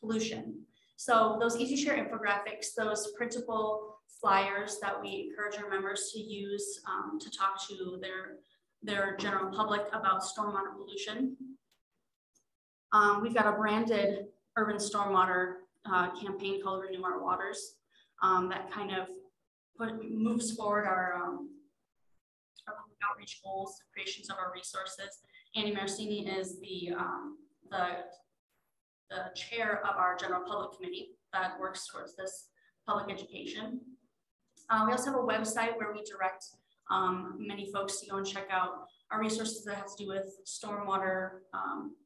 pollution. So those easy share infographics, those printable flyers that we encourage our members to use to talk to their general public about stormwater pollution. We've got a branded urban stormwater campaign called Renew Our Waters that kind of moves forward our outreach goals, creations of our resources. Andy Marcini is the chair of our general public committee that works towards this public education. We also have a website where we direct many folks to go and check out our resources that have to do with stormwater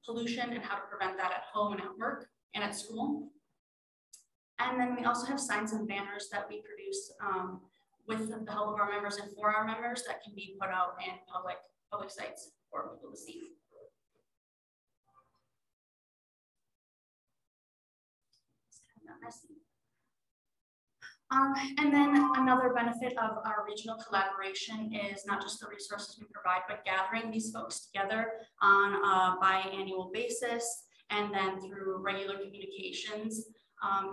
pollution and how to prevent that at home and at work and at school. And then we also have signs and banners that we produce with the help of our members and for our members that can be put out in public sites for people to see. It's kind of messy. And then another benefit of our regional collaboration is not just the resources we provide, but gathering these folks together on a biannual basis and then through regular communications.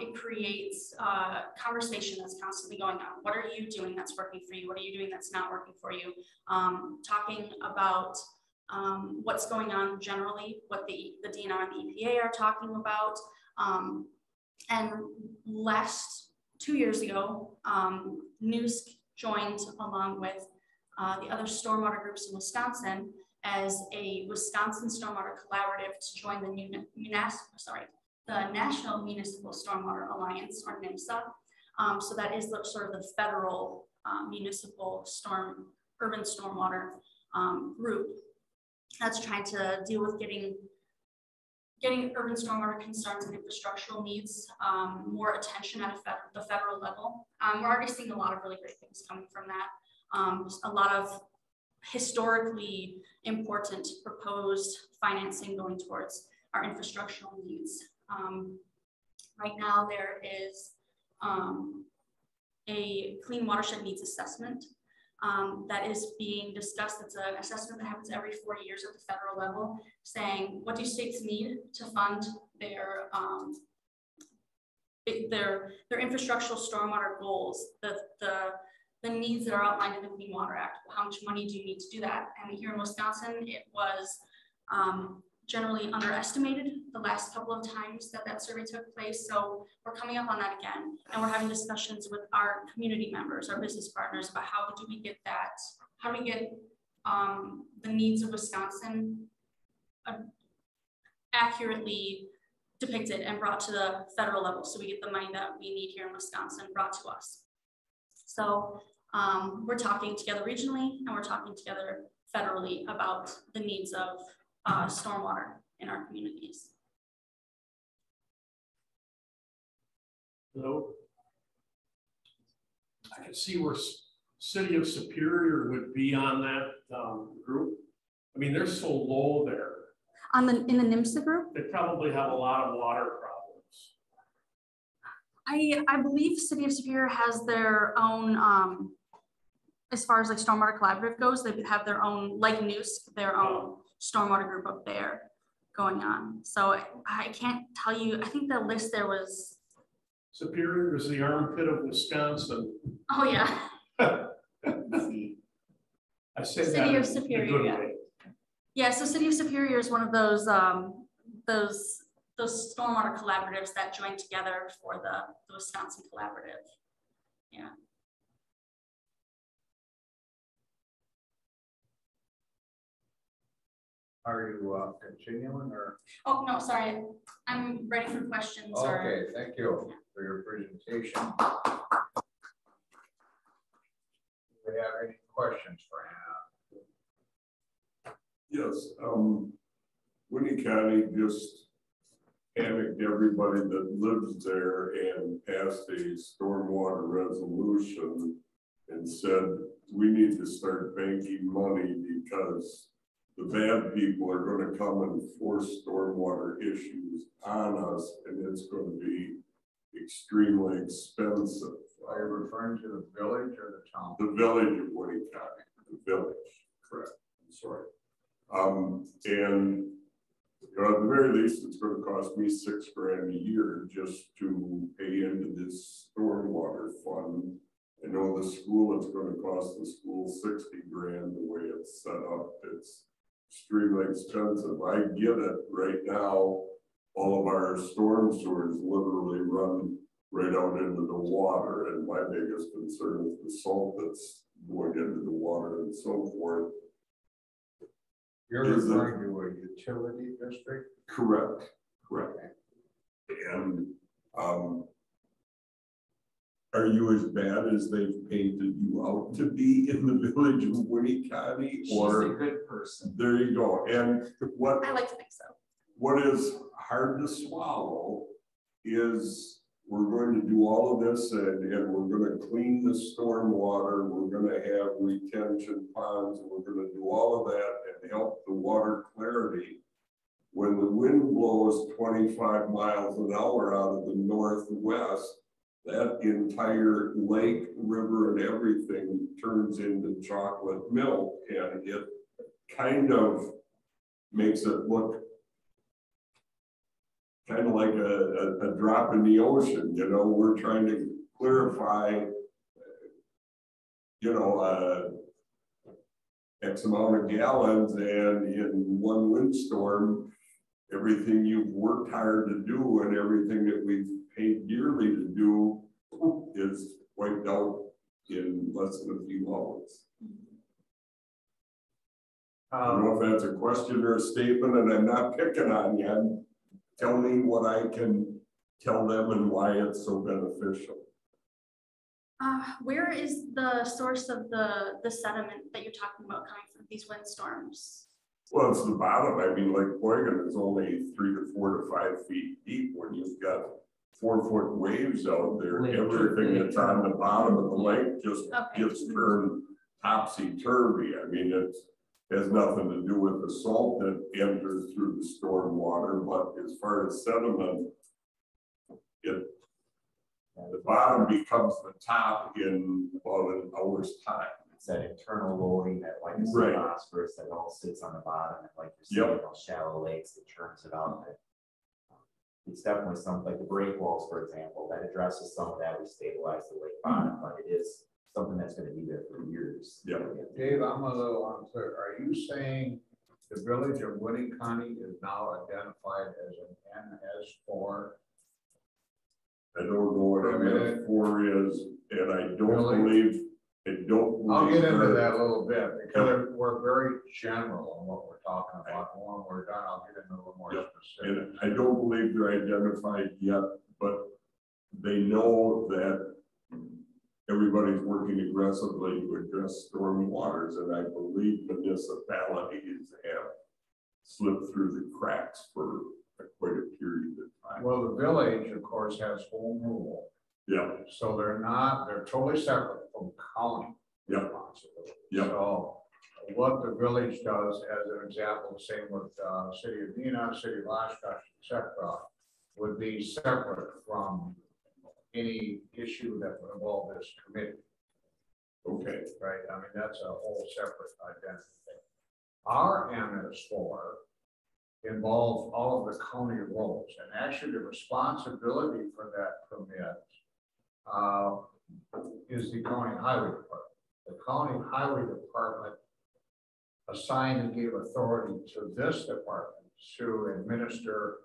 It creates a conversation that's constantly going on. What are you doing that's working for you? What are you doing that's not working for you? Talking about what's going on generally, what the DNR and the EPA are talking about. And last 2 years ago, News joined along with the other stormwater groups in Wisconsin as a Wisconsin Stormwater Collaborative to join the National Municipal Stormwater Alliance, or NMSA. So that is sort of the federal municipal urban stormwater group that's trying to deal with getting urban stormwater concerns and infrastructural needs more attention at the federal level. We're already seeing a lot of really great things coming from that. A lot of historically important proposed financing going towards our infrastructural needs. Right now there is a clean watershed needs assessment that is being discussed. It's an assessment that happens every 4 years at the federal level, saying what do states need to fund their infrastructural stormwater goals, the needs that are outlined in the Clean Water Act. How much money do you need to do that? And here in Wisconsin, it was generally underestimated the last couple of times that survey took place. So we're coming up on that again, and we're having discussions with our community members, our business partners, about how do we get that, how do we get the needs of Wisconsin accurately depicted and brought to the federal level, so we get the money that we need here in Wisconsin brought to us. So we're talking together regionally, and we're talking together federally about the needs of stormwater in our communities. So I can see where City of Superior would be on that group. I mean, they're so low there. In the NMSA group? They probably have a lot of water problems. I believe City of Superior has their own, as far as like Stormwater Collaborative goes, they have their own, like News, their own stormwater group up there going on. So I can't tell you, I think the list there was. Superior is the armpit of Wisconsin. Oh yeah. I say City of Superior, yeah. Yeah, so City of Superior is one of those stormwater collaboratives that join together for the Wisconsin Collaborative. Yeah. Are you continuing or? Oh, no, sorry. I'm ready for questions. Okay, thank you for your presentation. Do we have any questions for Hannah? Yes, Winnie County just panicked everybody that lives there and passed a stormwater resolution and said, we need to start banking money because the bad people are going to come and force stormwater issues on us, and it's going to be extremely expensive. Are you referring to the village or the town? The village of Winnie County, the village, correct. I'm sorry. And you know, at the very least, it's going to cost me $6 grand a year just to pay into this stormwater fund. I know the school, it's going to cost the school 60 grand the way it's set up. It's extremely expensive. I get it. Right now, all of our storm sewers literally run right out into the water, and my biggest concern is the salt that's going into the water and so forth. You're referring to a utility district? Correct, correct. And are you as bad as they've painted you out to be in the village of Winnie County? She's a good person. There you go. And what I like to think so. What is hard to swallow is we're going to do all of this and we're going to clean the storm water. We're going to have retention ponds and we're going to do all of that and help the water clarity. When the wind blows 25 miles an hour out of the northwest, that entire lake, river, and everything turns into chocolate milk, and it kind of makes it look kind of like a drop in the ocean. You know, we're trying to clarify, you know, X amount of gallons, and in one windstorm, everything you've worked hard to do and everything that we've paid dearly to do is wiped out in less than a few hours. I don't know if that's a question or a statement, and I'm not picking on you. Tell me what I can tell them and why it's so beneficial. Where is the source of the sediment that you're talking about coming from these windstorms? Well, it's the bottom. I mean, Lake Boygan is only 3 to 4 to 5 feet deep. When you've got 4-foot waves out there, everything that's on the bottom of the lake just gets turned topsy-turvy. I mean, it has nothing to do with the salt that enters through the storm water, but as far as sediment, the bottom becomes the top in about an hour's time. It's that internal loading, that like Right. phosphorus that all sits on the bottom, and like you're saying, those shallow lakes, it churns it out. It's definitely something like the break walls, for example, that addresses some of that. We stabilize the lake bottom, but it is something that's going to be there for years. Yeah. Dave, I'm a little unclear. Are you saying the village of Winnebago is now identified as an MS4? I don't know what MS4 is, and I don't Really? believe, I'll get into that a little bit because we're very general on what we're talking about. And when we're done, I'll get into a little more specific. and I don't believe they're identified yet, but they know that everybody's working aggressively to address storm waters, and I believe municipalities have slipped through the cracks for quite a period of time. Well, the village, of course, has home rule. Yeah. So they're totally separate from county responsibility. Yeah. So what the village does, as an example, same with city of Neenah, city of Oshkosh, etc., would be separate from any issue that would involve this committee. Okay. Right. I mean, that's a whole separate identity thing. Our MS4 involves all of the county roads, and actually the responsibility for that permit is the county highway department. The county highway department assigned and gave authority to this department to administer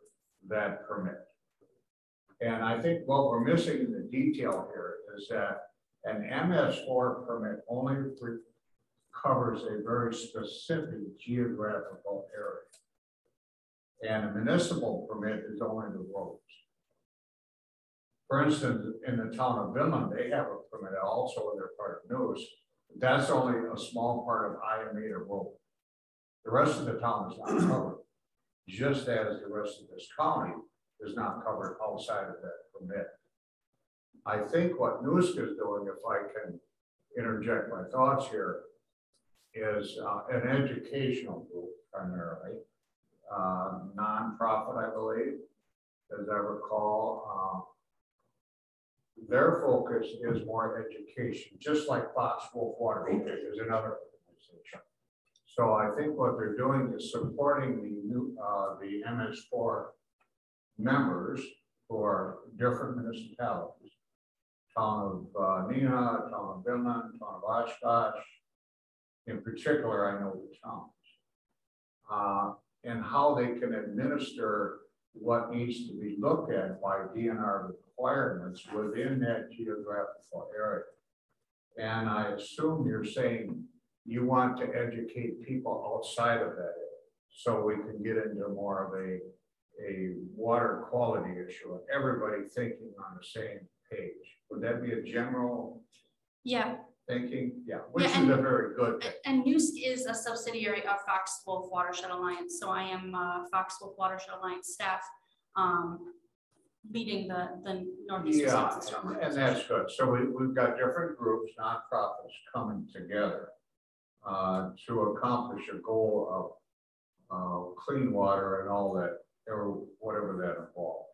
that permit. And I think what we're missing in the detail here is that an MS4 permit only covers a very specific geographical area. And a municipal permit is only the roads. For instance, in the town of Vinland, they have a permit also in their part of news. That's only a small part of Iameda Road. The rest of the town is not covered, just as the rest of this county is not covered outside of that permit. I think what Nooska is doing, if I can interject my thoughts here, is an educational group primarily, nonprofit, I believe, as I recall. Their focus is more education, just like Fox Wolf Water is another organization. So I think what they're doing is supporting the MS4 members who are different municipalities, town of Neenah, town of Vinland, town of Oshkosh. In particular, I know the towns, and how they can administer what needs to be looked at by DNR requirements within that geographical area. And I assume you're saying you want to educate people outside of that area so we can get into more of a water quality issue and everybody thinking on the same page. Would that be a general thinking? Yeah, which is a very good thing. And NUSC is a subsidiary of Fox Wolf Watershed Alliance. So I am Fox Wolf Watershed Alliance staff. leading the Northeast Yeah, Wisconsin Storm. and that's good. So we've got different groups, nonprofits coming together to accomplish a goal of clean water and all that, or whatever that involves.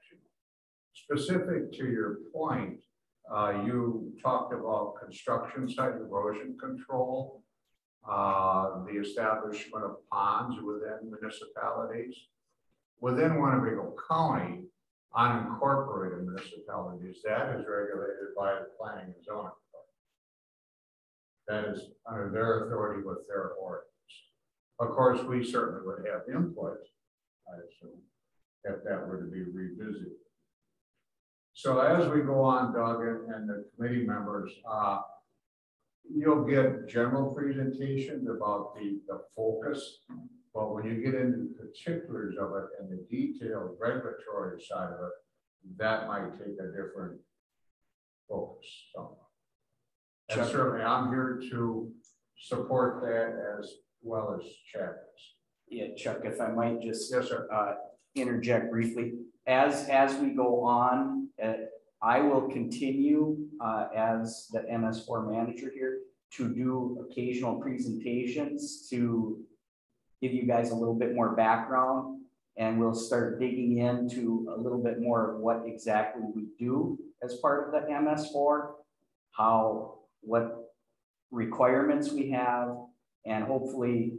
Specific to your point, you talked about construction site erosion control, the establishment of ponds within municipalities. Within Winnebago County, unincorporated municipalities, that is regulated by the planning and zoning code. That is under their authority with their ordinance. Of course, we certainly would have input, I assume, if that were to be revisited. So as we go on, Doug, and the committee members, you'll get general presentations about the focus, but when you get into the particulars of it and the detailed regulatory side of it, that might take a different focus somewhat. And certainly I'm here to support that as well as Chad is. Yeah, Chuck, if I might just Yes, sir. Interject briefly. As we go on, I will continue as the MS4 manager here to do occasional presentations to give you guys a little bit more background, and we'll start digging into a little bit more of what exactly we do as part of the MS4, what requirements we have, and hopefully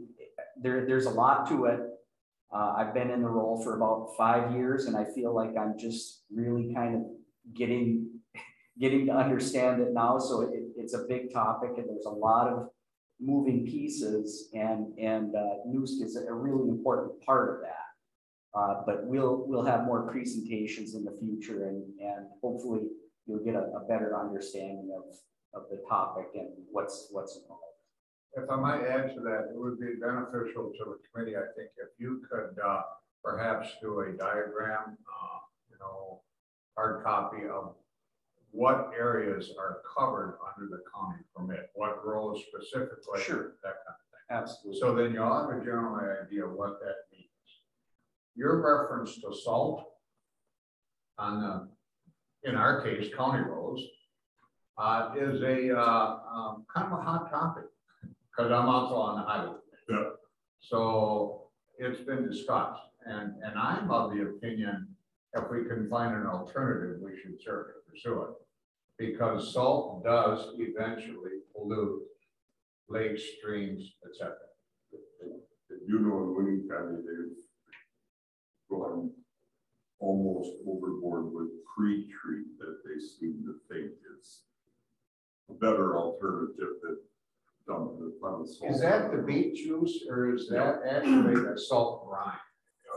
there's a lot to it. I've been in the role for about 5 years, and I feel like I'm just really kind of getting to understand it now. So it's a big topic, and there's a lot of moving pieces, and NUSC is a really important part of that. But we'll have more presentations in the future, and hopefully you'll get a better understanding of the topic and what's involved. If I might add to that, it would be beneficial to the committee, I think, if you could perhaps do a diagram, hard copy of what areas are covered under the county permit, what roles specifically, Sure. that kind of thing. Absolutely. So then you'll have a general idea of what that means. Your reference to salt on in our case, county roads, is a kind of a hot topic, because I'm also on the highway. Yeah. So it's been discussed, and I'm of the opinion, if we can find an alternative, we should certainly pursue it, because salt does eventually pollute lakes, streams, etc. You know, in Winning County, they've gone almost overboard with pre-treat that they seem to think is a better alternative than dumping it on the salt. Is that the beet juice, or is that actually a salt brine?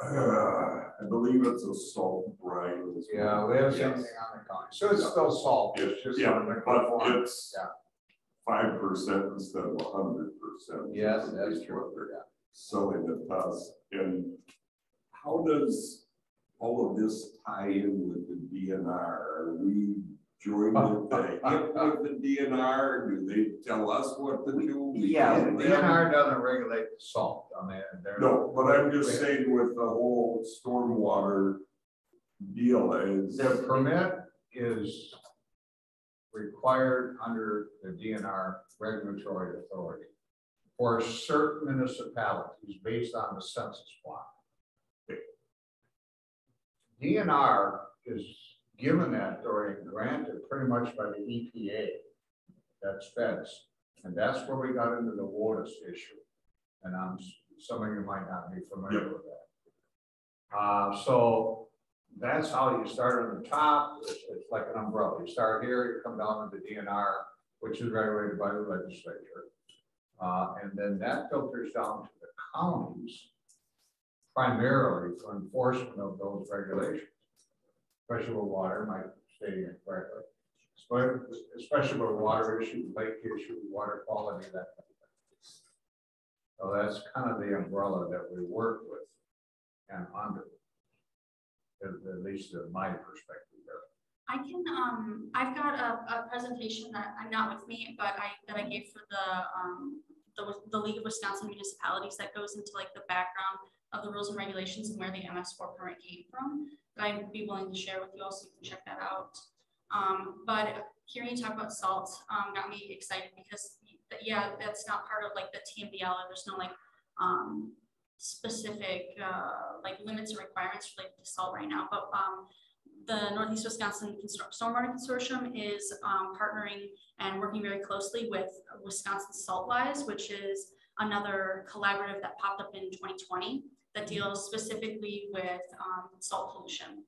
I believe it's a salt brine. Yeah, we have something on the county, so it's still salt. It's just on the but it's 5% instead of 100%. Yes, that's true. What they're selling it to us. And how does all of this tie in with the DNR? Are we joined at the hip with the DNR? Do they tell us what to do? Yeah, The DNR doesn't regulate the salt. I mean, no, but I'm just saying with the whole stormwater deal is the permit is required under the DNR regulatory authority for certain municipalities based on the census block. DNR is given that authority and granted pretty much by the EPA, that's feds, and that's where we got into the WOTUS issue. And some of you might not be familiar with that. So that's how you start on the top. It's like an umbrella. You start here, you come down to the DNR, which is regulated by the legislature. And then that filters down to the counties, primarily for enforcement of those regulations, especially with water, am I stating it correctly? Especially with water issue, lake issue, water quality, that kind of thing. So that's kind of the umbrella that we work with and under, at least in my perspective there. I can, I've got a presentation that I'm not with me, but that I gave for the League of Wisconsin Municipalities that goes into like the background of the rules and regulations and where the MS4 permit came from. that I'd be willing to share with you all, so you can check that out. But hearing you talk about salt got me excited because, yeah, that's not part of like the TMDL. There's no like specific like limits and requirements related to salt right now. But the Northeast Wisconsin Stormwater Consortium is partnering and working very closely with Wisconsin Saltwise, which is another collaborative that popped up in 2020 that deals specifically with salt pollution.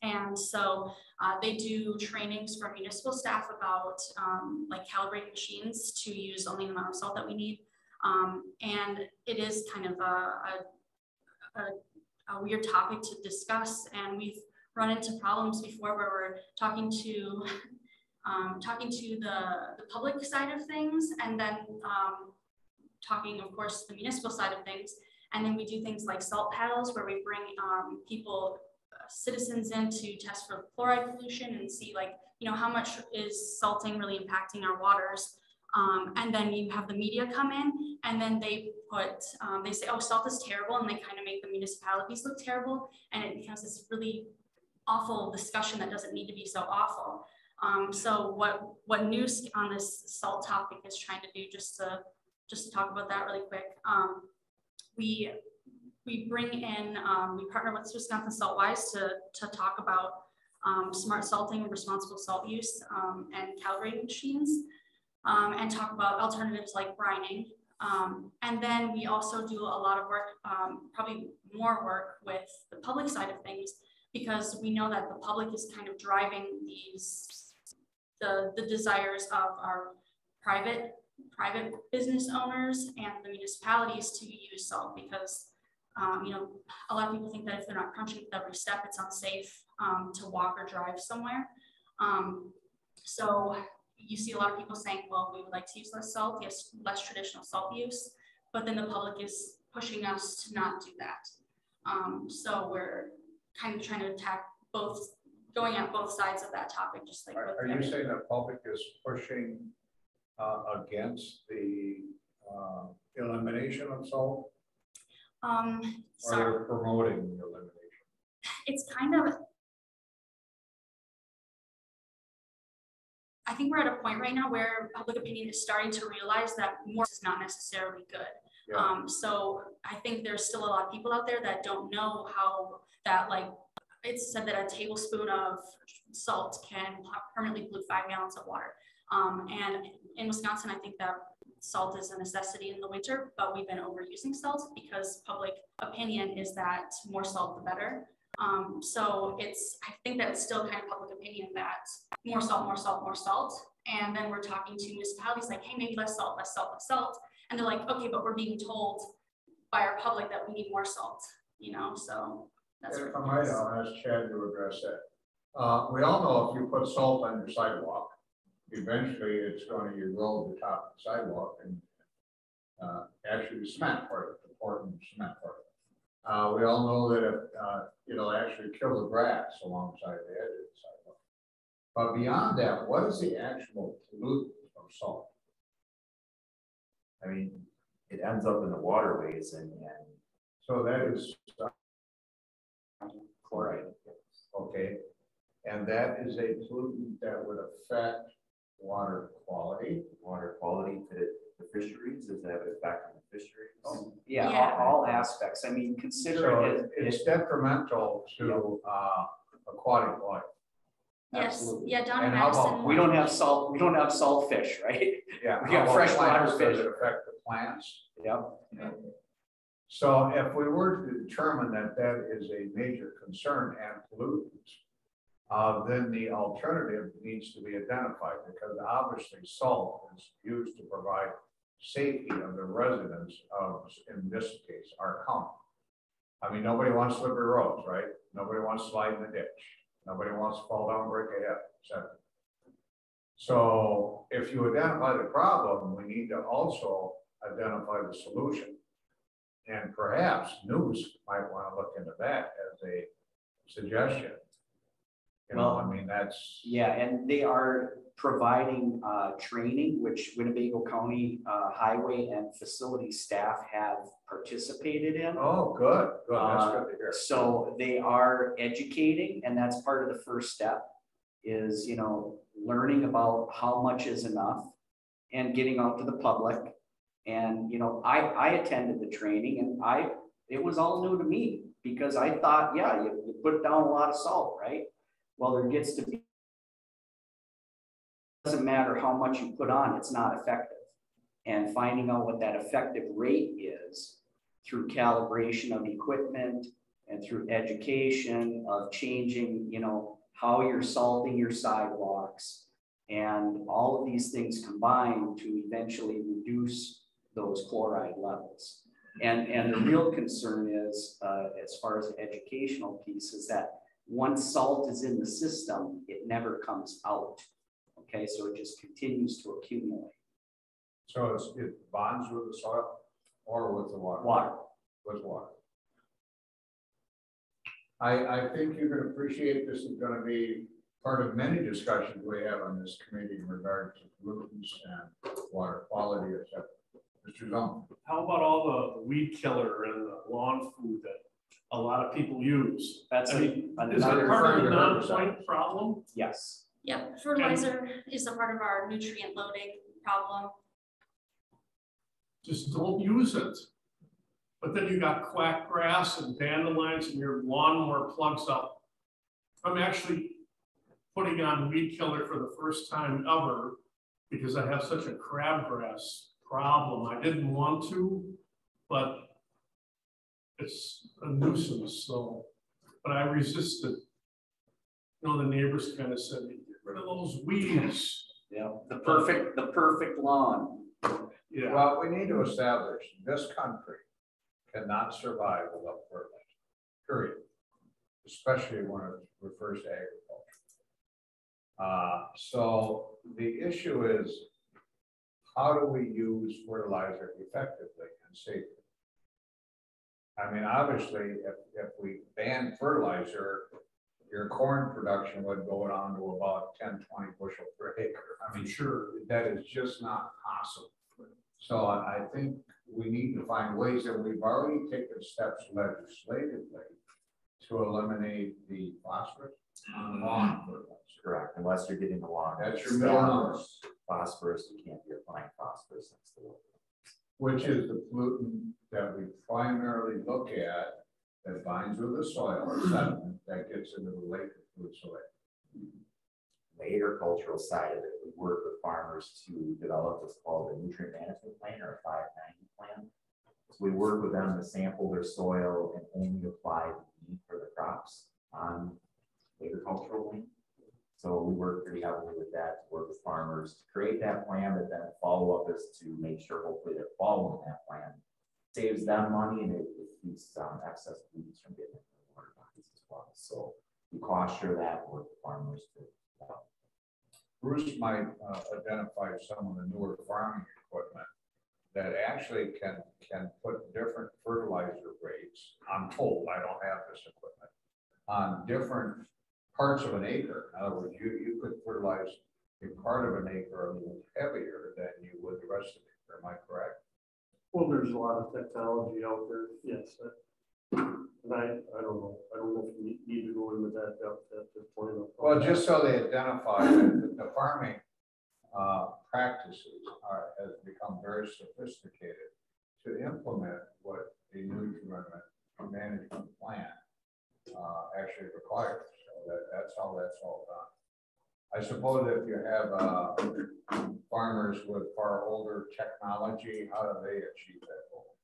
And so they do trainings for municipal staff about like calibrating machines to use only the amount of salt that we need. And it is kind of a weird topic to discuss. And we've run into problems before where we're talking to the public side of things, and then talking, of course, the municipal side of things. And then we do things like salt paddles, where we bring citizens in to test for fluoride pollution and see, like, you know, how much is salting really impacting our waters. And then you have the media come in, and then they put, they say, oh, salt is terrible, and they kind of make the municipalities look terrible, and it becomes this really awful discussion that doesn't need to be so awful. So what News on this salt topic is trying to do, just to talk about that really quick, we bring in, we partner with Wisconsin Saltwise to talk about smart salting and responsible salt use and calibrating machines, and talk about alternatives like brining. And then we also do a lot of work, probably more work with the public side of things, because we know that the public is kind of driving the desires of our private business owners and the municipalities to use salt, because you know, a lot of people think that if they're not crunching with every step, it's unsafe to walk or drive somewhere. So you see a lot of people saying, well, we would like to use less salt, yes, less traditional salt use, but then the public is pushing us to not do that. So we're kind of trying to attack both, going at both sides of that topic, just like. Are you saying the public is pushing against the elimination of salt? Or they're promoting the elimination? It's kind of, I think we're at a point right now where public opinion is starting to realize that more is not necessarily good. Yeah. So I think there's still a lot of people out there that don't know how that, like, it's said that a tablespoon of salt can permanently pollute 5 gallons of water. And in Wisconsin, I think that salt is a necessity in the winter, but we've been overusing salt because public opinion is that more salt, the better. So I think that it's still kind of public opinion that more salt, more salt, more salt. And then we're talking to municipalities like, hey, maybe less salt, less salt, less salt. And they're like, okay, but we're being told by our public that we need more salt, you know, so that's if I might, I'll ask Chad to address that. We all know if you put salt on your sidewalk, eventually it's going to erode the top of the sidewalk and actually the cement part of it, the Portland cement part of it. We all know that it'll actually kill the grass alongside the edge of the sidewalk. But beyond that, what is the actual pollutant of salt? I mean, it ends up in the waterways and so that is chloride. Okay. And that is a pollutant that would affect water quality. Water quality to the fisheries, does that have an effect on the fisheries? Oh, yeah. All aspects. I mean, consider so it's detrimental to aquatic life. Yes. Absolutely. Yeah, down in Madison. We don't have salt. We don't have salt fish, right? Yeah. We got freshwater fish. Does it affect the plants? Yep. Yeah. So if we were to determine that that is a major concern and pollutant, then the alternative needs to be identified, because obviously salt is used to provide safety of the residents of, in this case, our county. I mean, nobody wants slippery roads, right? Nobody wants to slide in the ditch. Nobody wants to fall down, break a hip, etc. So if you identify the problem, we need to also identify the solution. And perhaps News might want to look into that as a suggestion. You know, I mean, that's. Yeah, and they are providing training, which Winnebago County Highway and Facility staff have participated in. Oh, good, good, that's good to hear. So they are educating, and that's part of the first step is, you know, learning about how much is enough and getting out to the public. And, you know, I attended the training and it was all new to me because I thought, yeah, you put down a lot of salt, right? Well, there gets to be, doesn't matter how much you put on, it's not effective. And finding out what that effective rate is through calibration of equipment and through education of changing, you know, how you're salting your sidewalks and all of these things combined to eventually reduce those chloride levels. And the real concern is, as far as the educational piece, is that once salt is in the system, it never comes out. Okay, so it just continues to accumulate. So it bonds with the soil or with the water? Water. With water. I think you can appreciate this is going to be part of many discussions we have on this committee in regard to pollutants and water quality, etc. Mr. Zone. How about all the weed killer and the lawn food that a lot of people use? That's I mean, another is that part of the herbicide. non-point problem? Yes. Yep, fertilizer is a part of our nutrient loading problem. Just don't use it. But then you got quack grass and dandelions and your lawnmower plugs up. I'm actually putting on weed killer for the first time ever because I have such a crabgrass problem. I didn't want to, but it's a nuisance, so, but I resisted. You know, the neighbors kind of said, get rid of those weeds. Yeah, the perfect lawn. Yeah. Well, we need to establish this country cannot survive without fertilizer, period. Especially when it refers to agriculture. So the issue is, how do we use fertilizer effectively and safely? I mean, obviously, if we ban fertilizer, your corn production would go down to about 10, 20 bushel per acre. I mean, sure, that is just not possible. So I think we need to find ways, that we've already taken steps legislatively to eliminate the phosphorus on lawn fertilizer. Correct, unless you're getting the lawn. That's your middle. Phosphorus, you can't be applying phosphorus next to it. Which is the pollutant that we primarily look at that binds with the soil or sediment that gets into the lake of food soil. The agricultural side of it, we work with farmers to develop what's called a nutrient management plan or a 590 plan. So we work with them to sample their soil and only apply the need for the crops on agricultural land. So we work pretty heavily with that, to work with farmers to create that plan, but then follow up is to make sure hopefully they're following that plan. Saves them money and it keeps excess weeds from getting into the water bodies as well. So we cost share that, work with farmers to Bruce might identify some of the newer farming equipment that actually can put different fertilizer rates. I'm told, I don't have this equipment, on different parts of an acre. In other words, you could fertilize a part of an acre a little heavier than you would the rest of the acre. Am I correct? Well, there's a lot of technology out there, yes. And I don't know if you need to go into that depth at this point. Well, just so they identify that the farming practices has become very sophisticated to implement what the nutrient management plan actually requires. So that's how that's all done. I suppose if you have farmers with far older technology, how do they achieve that goal?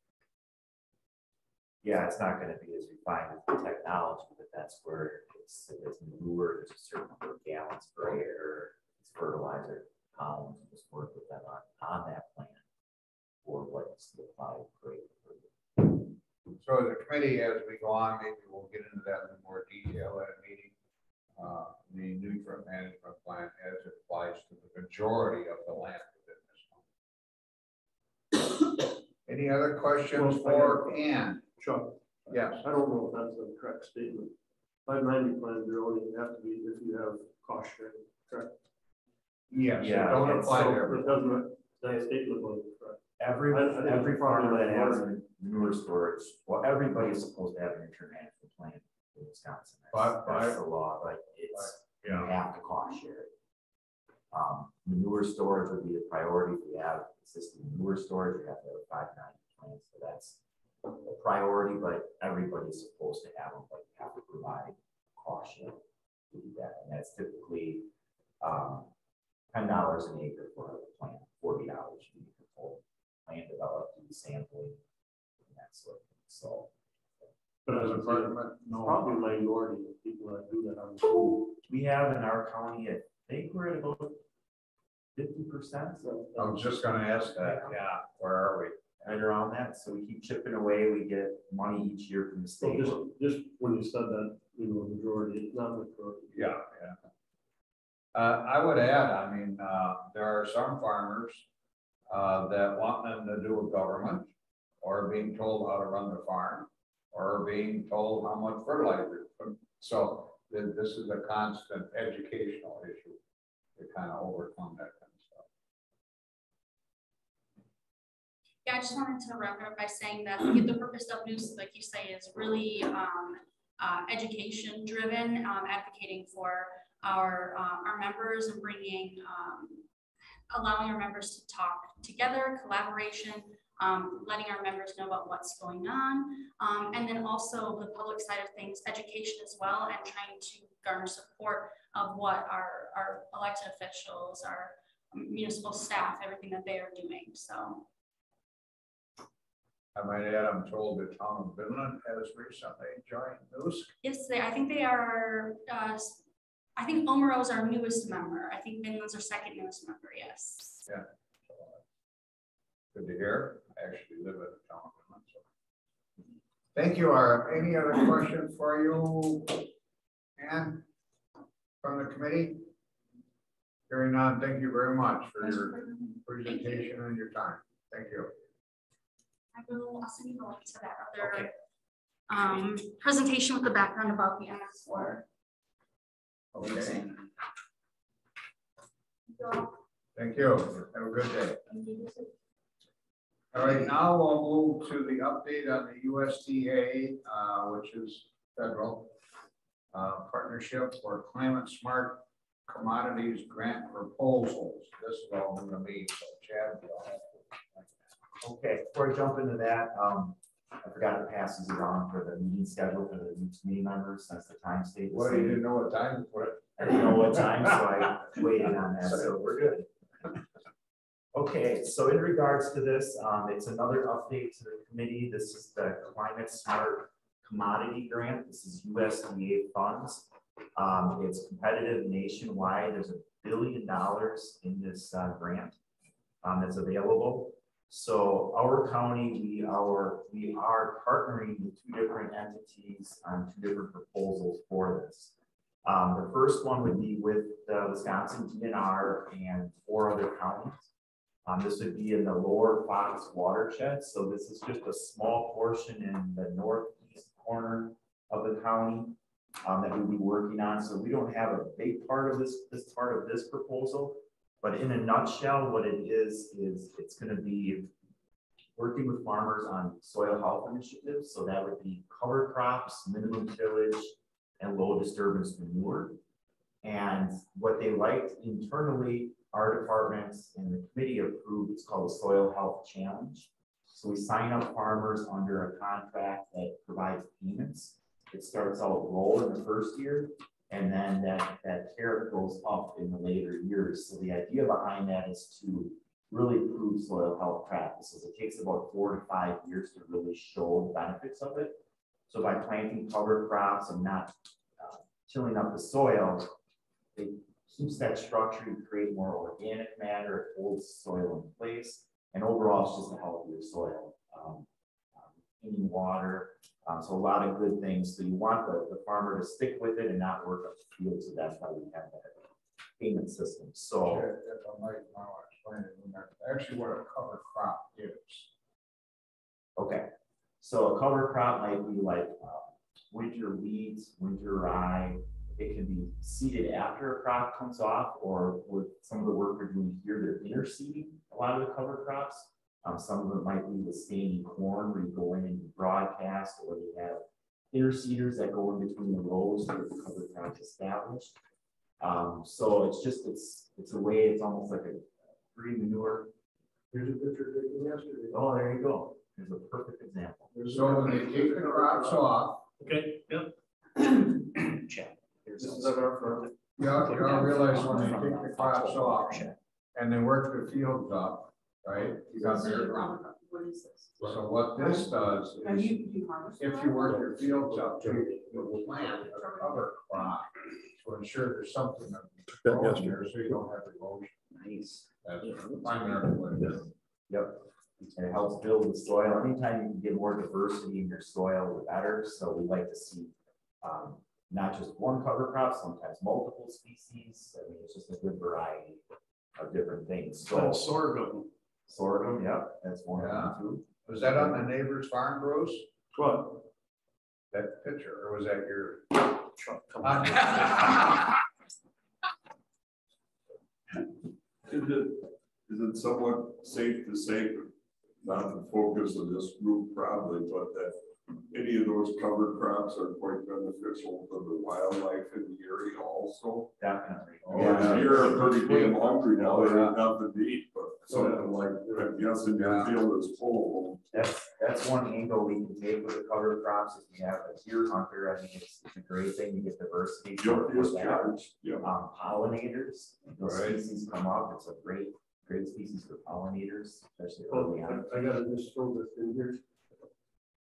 Yeah, it's not going to be as refined as the technology, but that's where it's manure, there's a certain number of gallons per acre, it's fertilizer columns, and just work with them on that plan for what's the apply per acre. So as a committee, as we go on, maybe we'll get into that in more detail at a meeting. The nutrient management plan as it applies to the majority of the land within this. Any other questions for Ann? Chuck, Yes. I don't know if that's the correct statement. 590 plans, you're only have to be if you have cost sharing, correct? Yes, Yeah, don't and apply to so everyone. It doesn't, the state would like, correct? Every I think farm probably that has like manure storage, well, everybody's supposed to have an international plan in Wisconsin. That's the law, but it's, you have to cost share it. Manure storage would be a priority. If we have existing manure storage, we have to have a 590 plan, so that's a priority, but everybody's supposed to have them, but you have to provide cost share to do that, and that's typically $10 an acre for a plant, $40 an acre for land developed, do sampling, and that sort of thing. So, But as a department, probably a minority of people that do that on the school. we have in our county, I think we're at about 50%. So I was just gonna ask that, yeah, where are we? right around that. So we keep chipping away. We get money each year from the So state. just when you said that, majority, it's not majority. Yeah, yeah. I would add, I mean, there are some farmers that want them to do with government, or being told how to run the farm, or being told how much fertilizer. So this is a constant educational issue to kind of overcome that kind of stuff. Yeah, I just wanted to wrap it up by saying that the purpose of news, like you say, is really education driven, advocating for our members and bringing, allowing our members to talk together, collaboration, letting our members know about what's going on, and then also the public side of things, education as well, and trying to garner support of what our elected officials, our municipal staff, everything that they are doing. So I might add, I'm told the town of Vinland has recently joined those. yes, I think they are. I think Omero is our newest member. I think Vinland's our second newest member. Yes. Yeah. Good to hear. I actually live in the town of Vinland. So. Thank you. Any other questions for you, Ann, from the committee? Hearing none, thank you very much for your presentation and your time. Thank you. I'll send you the link to that other presentation with the background about the MS4. Okay. Thank you. Have a good day. All right, now we'll move to the update on the USDA, which is federal partnership for climate smart commodities grant proposals. This is all going to be so Chad. Okay, before I jump into that, I forgot to pass these around for the meeting schedule for the new committee members since the time stayed the Well, same. you didn't know what time to put it. I didn't know what time, so I waited on that, so we're good. Okay, so in regards to this, it's another update to the committee. This is the Climate Smart Commodity Grant. This is USDA funds. It's competitive nationwide. There's $1 billion in this grant that's available. So our county, we are partnering with 2 different entities on 2 different proposals for this. The first one would be with the Wisconsin DNR and 4 other counties. This would be in the Lower Fox watershed. So this is just a small portion in the northeast corner of the county that we'll be working on. So we don't have a big part of this part of this proposal, but in a nutshell, what it is it's going to be working with farmers on soil health initiatives. So that would be cover crops, minimum tillage, and low disturbance manure. And what they liked internally, our departments and the committee approved, it's called a soil health challenge. So we sign up farmers under a contract that provides payments. It starts out low in the first year, and then that tariff goes up in the later years. So the idea behind that is to really improve soil health practices. It takes about 4 to 5 years to really show the benefits of it. So by planting cover crops and not tilling up the soil, it keeps that structure to create more organic matter, it holds soil in place, and overall it's just a healthier soil. Clean water, so a lot of good things. So you want the farmer to stick with it and not work up the field, so that's why we have that payment system. So If I might now explain it, actually what a cover crop is. okay, so a cover crop might be like winter weeds, winter rye. It can be seeded after a crop comes off, or with some of the work we're doing here, they're interseeding a lot of the cover crops. Some of it might be the standing corn where you go in and you broadcast, or they have interseeders that go in between the rows to get the cover crops established. So it's a way, it's almost like a free manure. Here's a picture taken yesterday. Oh, there you go. There's a perfect example. So when they take the crops off, Okay, yep. Check. This is at our firm. you don't realize when they take the crops off and they work the fields up, right? You got their, What is this? so what this does Are is, you harvest? if you work your fields up, you'll plant a cover crop to ensure there's something growing there so you don't have erosion. Nice. That's primarily what it is. Yep. And it helps build the soil. Anytime you can get more diversity in your soil, the better. So we like to see not just one cover crop, sometimes multiple species. I mean, it's just a good variety of different things. So Sorghum. sorghum, yep, that's one of Yeah. them too. Was that on the neighbor's farm, Bruce? What? That picture, or was that your? Come on. Is it somewhat safe to say, not the focus of this group probably, but that any of those cover crops are quite beneficial to the wildlife in the area also? Definitely. Yeah, you're pretty damn hungry now, there ain't nothing to eat, but something like, I'm guessing your field is full That's one angle we can take with the cover crops. If you have a deer hunter, I think it's a great thing. You get diversity. of them. Just charged, yeah. Pollinators, those Right. species come up. It's a great species for pollinators, especially Oh, early on. I gotta just throw this in here.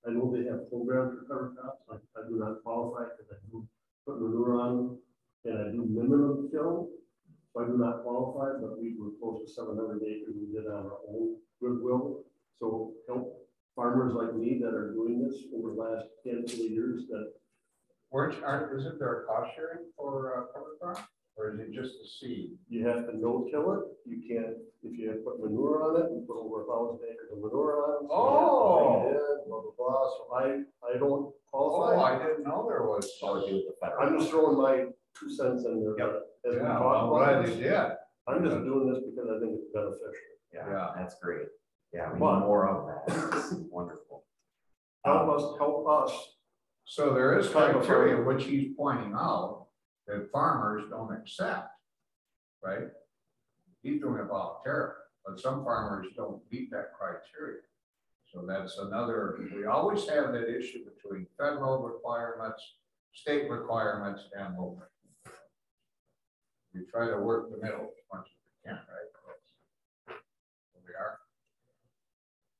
I know they have programs for cover crops, I do not qualify because I do put manure on them, and I do minimum kill. So I do not qualify, but we were close to 700 acres, we did on our own goodwill. So help farmers like me that are doing this over the last handful of years that Isn't there a cost sharing for cover crop? Or is it just the seed? you have to no-till it, you can't, if you have put manure on it, you put over 1,000 acres of manure on it. So Oh. you have to bring it in, blah, blah, blah, so I don't Oh, qualify. I didn't know there was. Or do with the federal. I'm just throwing my 2 cents in there. Yep. As we Yeah, talk I'm about glad this. you did. I'm just doing this because I think it's beneficial. Yeah, that's great. Yeah, we But- need more of that. This is wonderful. Help us. So there is Type of criteria farmer. which he's pointing out that farmers don't accept, right? He's doing it voluntarily, but some farmers don't meet that criteria. So that's another, we always have that issue between federal requirements, state requirements, and local. We try to work the middle as much as we can, right? Here we are.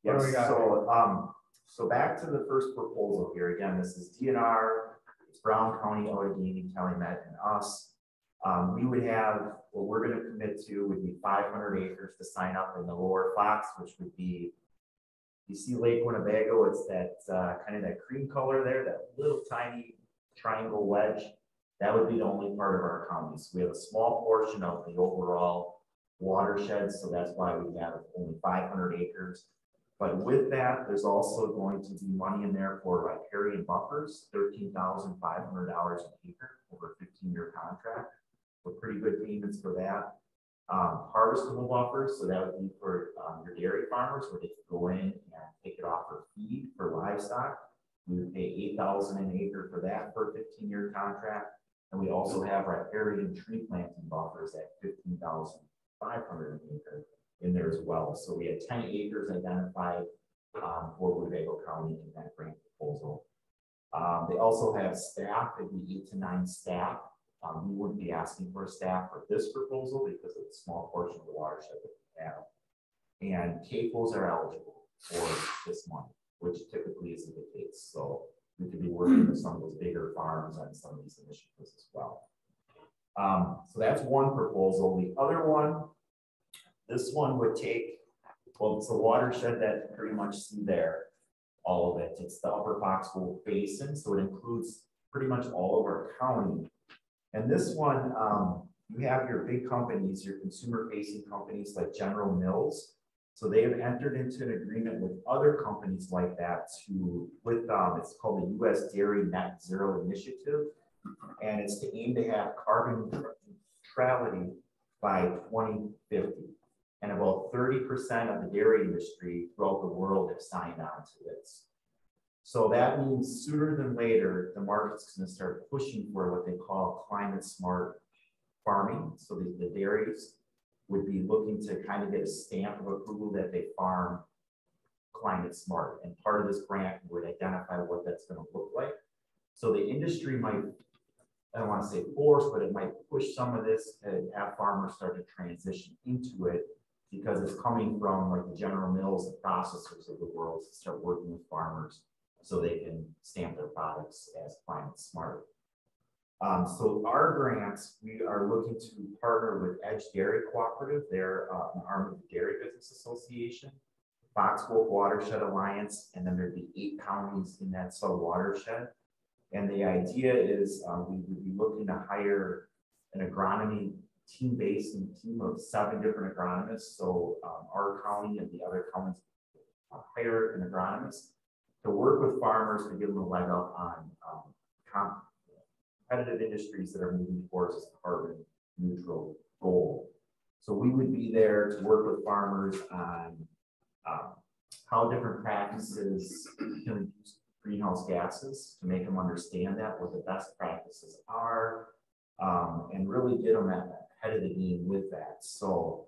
What do we Yes, got so back to the first proposal here. Again, this is DNR, it's Brown County, Allegheny, Calumet, and us. We would have, what we're gonna commit to would be 500 acres to sign up in the lower Fox, which would be, you see Lake Winnebago, it's that kind of that cream color there, that little tiny triangle wedge. That would be the only part of our county. So we have a small portion of the overall watershed, so that's why we have only 500 acres. But with that, there's also going to be money in there for riparian buffers, $13,500 an acre over a 15-year contract. So pretty good payments for that. Harvestable buffers, so that would be for your dairy farmers where they could go in and take it off for feed for livestock. We would pay $8,000 an acre for that for a 15-year contract. And we also have riparian tree planting buffers at $15,500 an acre in there as well. So we had 10 acres identified for Winnebago County in that grant proposal. They also have staff, it'd be 8 to 9 staff. We wouldn't be asking for staff for this proposal because of the small portion of the watershed that we have. And CAFOs are eligible for this money, which typically isn't the case. So we could be working with some of those bigger farms on some of these initiatives as well. So that's one proposal. The other one, this one would take, well, it's the watershed that you pretty much see there, all of it. It's the Upper Foxborough Basin, so it includes pretty much all of our county. And this one, you have your big companies, your consumer-facing companies like General Mills. So they have entered into an agreement with other companies like that it's called the U.S. Dairy Net Zero Initiative. And it's to aim to have carbon neutrality by 2050. And about 30% of the dairy industry throughout the world have signed on to this. So that means sooner than later, the market's going to start pushing for what they call climate smart farming. So the dairies would be looking to kind of get a stamp of approval that they farm climate smart. And part of this grant would identify what that's going to look like. So the industry might, I don't want to say force, but it might push some of this to have farmers start to transition into it, because it's coming from like the General Mills and processors of the world to start working with farmers so they can stamp their products as climate smart. So our grants, we are looking to partner with Edge Dairy Cooperative. They're an arm of the Dairy Business Association, Foxwolf Watershed Alliance, and then there'd be 8 counties in that sub-watershed. And the idea is we would be looking to hire an agronomy team-based team of 7 different agronomists. So our county and the other counties hire an agronomist to work with farmers to give them a leg up on competitive industries that are moving towards this carbon neutral goal. So we would be there to work with farmers on how different practices can reduce greenhouse gases, to make them understand that, what the best practices are, and really get them ahead of the game with that. So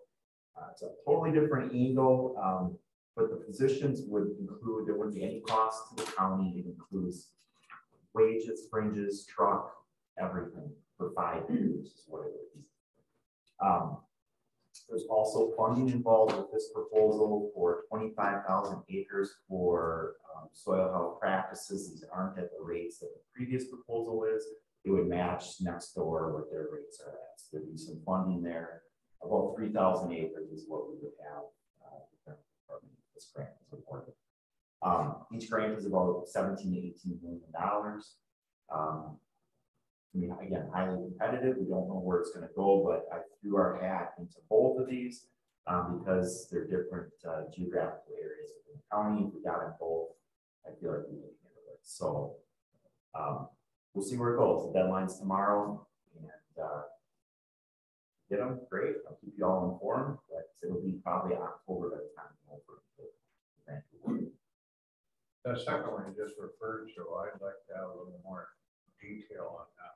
it's a totally different angle, but the positions would include, there wouldn't be any cost to the county. It includes wages, fringes, truck, everything for 5 years is what it would be. There's also funding involved with this proposal for 25,000 acres for soil health practices. These aren't at the rates that the previous proposal is. It would match next door what their rates are at. So there'd be some funding there. About 3,000 acres is what we would have this grant is supported. Each grant is about $17 to $18 million. I mean, again, highly competitive. We don't know where it's going to go, but I threw our hat into both of these because they're different geographical areas within the county. If we got in both, I feel like we can handle it. So we'll see where it goes. The deadline's tomorrow, and get them, great. I'll keep you all informed, but it'll be probably October by the time we over the grant. The second one you just referred to, I'd like to have a little more detail on that.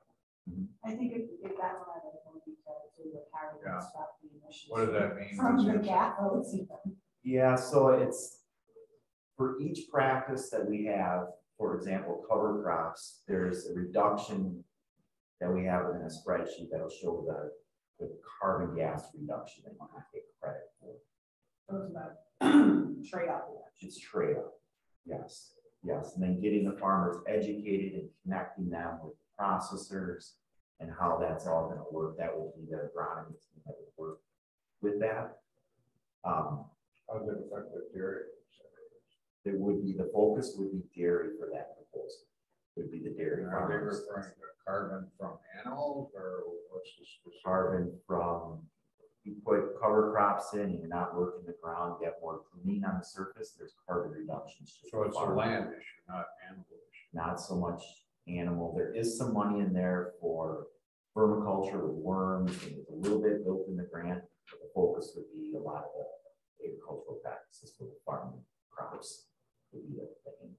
I think if that one had a more detail to the carbon stop the emissions. What does that mean? From the cathodes even. Yeah, so it's for each practice that we have, for example, cover crops, there's a reduction that we have in a spreadsheet that'll show the carbon gas reduction that you have to take credit for. Those about trade-off. It's trade-off, yes, yes. And then getting the farmers educated and connecting them with processors and how that's all going to work. That would be the agronomy team that would work with that. How does it affect the dairy? It would be, the focus would be dairy for that proposal. It would be the dairy Are they farmers. referring to carbon from animals, or what's the Carbon from, you put cover crops in and you're not working the ground, you have more green on the surface, there's carbon reductions. So it's a land issue, not animal issue. Not so much animal. There is some money in there for vermiculture with worms, and there's a little bit built in the grant, but the focus would be a lot of the agricultural practices for the farming crops would be the thing.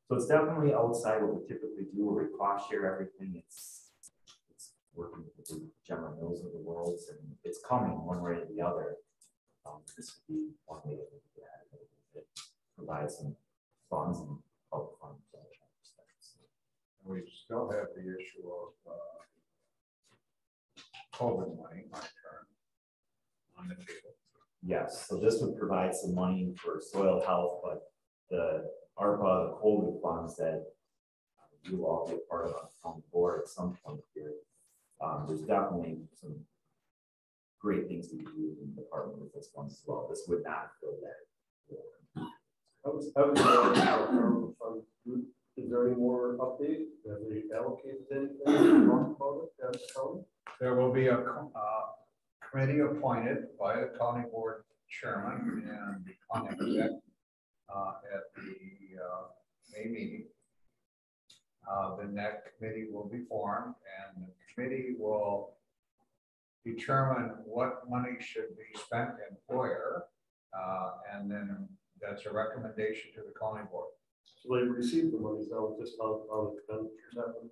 So it's definitely outside what we typically do, where we cost share everything. It's working with the General Mills of the world, and it's coming one way or the other. This would be one way to do that. It provides some funds and public funds. We still have the issue of COVID money, my turn, on the table. Yes, so this would provide some money for soil health, but the ARPA, the COVID funds that you will all be a part of on the board at some point here. There's definitely some great things we can do in the department with this funds as well. This would not fill that. Is there any more update? Have we allocated anything? Talk about it? There will be a committee appointed by the county board chairman and become exec at the May meeting. Then that committee will be formed, and the committee will determine what money should be spent and where, and then that's a recommendation to the county board. So they received the money, so just how the expenditures happen.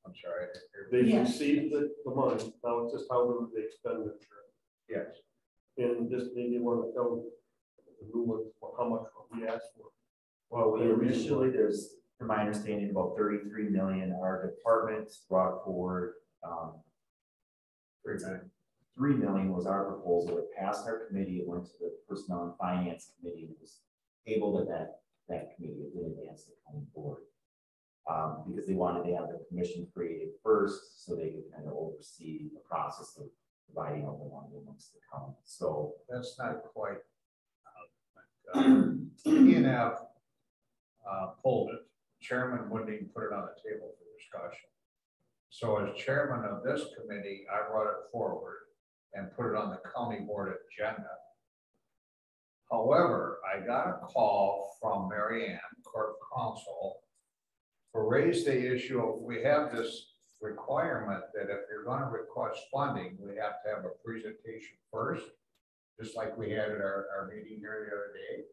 I'm sorry. They Yes. received the money, now it's just how the expenditure. Yes. And just maybe want to tell the new ones how much we asked for. Well, we initially, there's, from my understanding, about 33 million. Our department brought forward 3 million was our proposal. It passed our committee. It went to the Personnel and Finance Committee and was tabled at that committee. It didn't advance the county board because they wanted to have the commission created first so they could kind of oversee the process of dividing up the money amongst the county. So That's not quite. E&F pulled it. Chairman wouldn't even put it on the table for discussion. So as chairman of this committee, I brought it forward and put it on the county board agenda. However, I got a call from Mary Ann, Court Counsel, to raise the issue of we have this requirement that if you're going to request funding, we have to have a presentation first, just like we had at our meeting here the other day.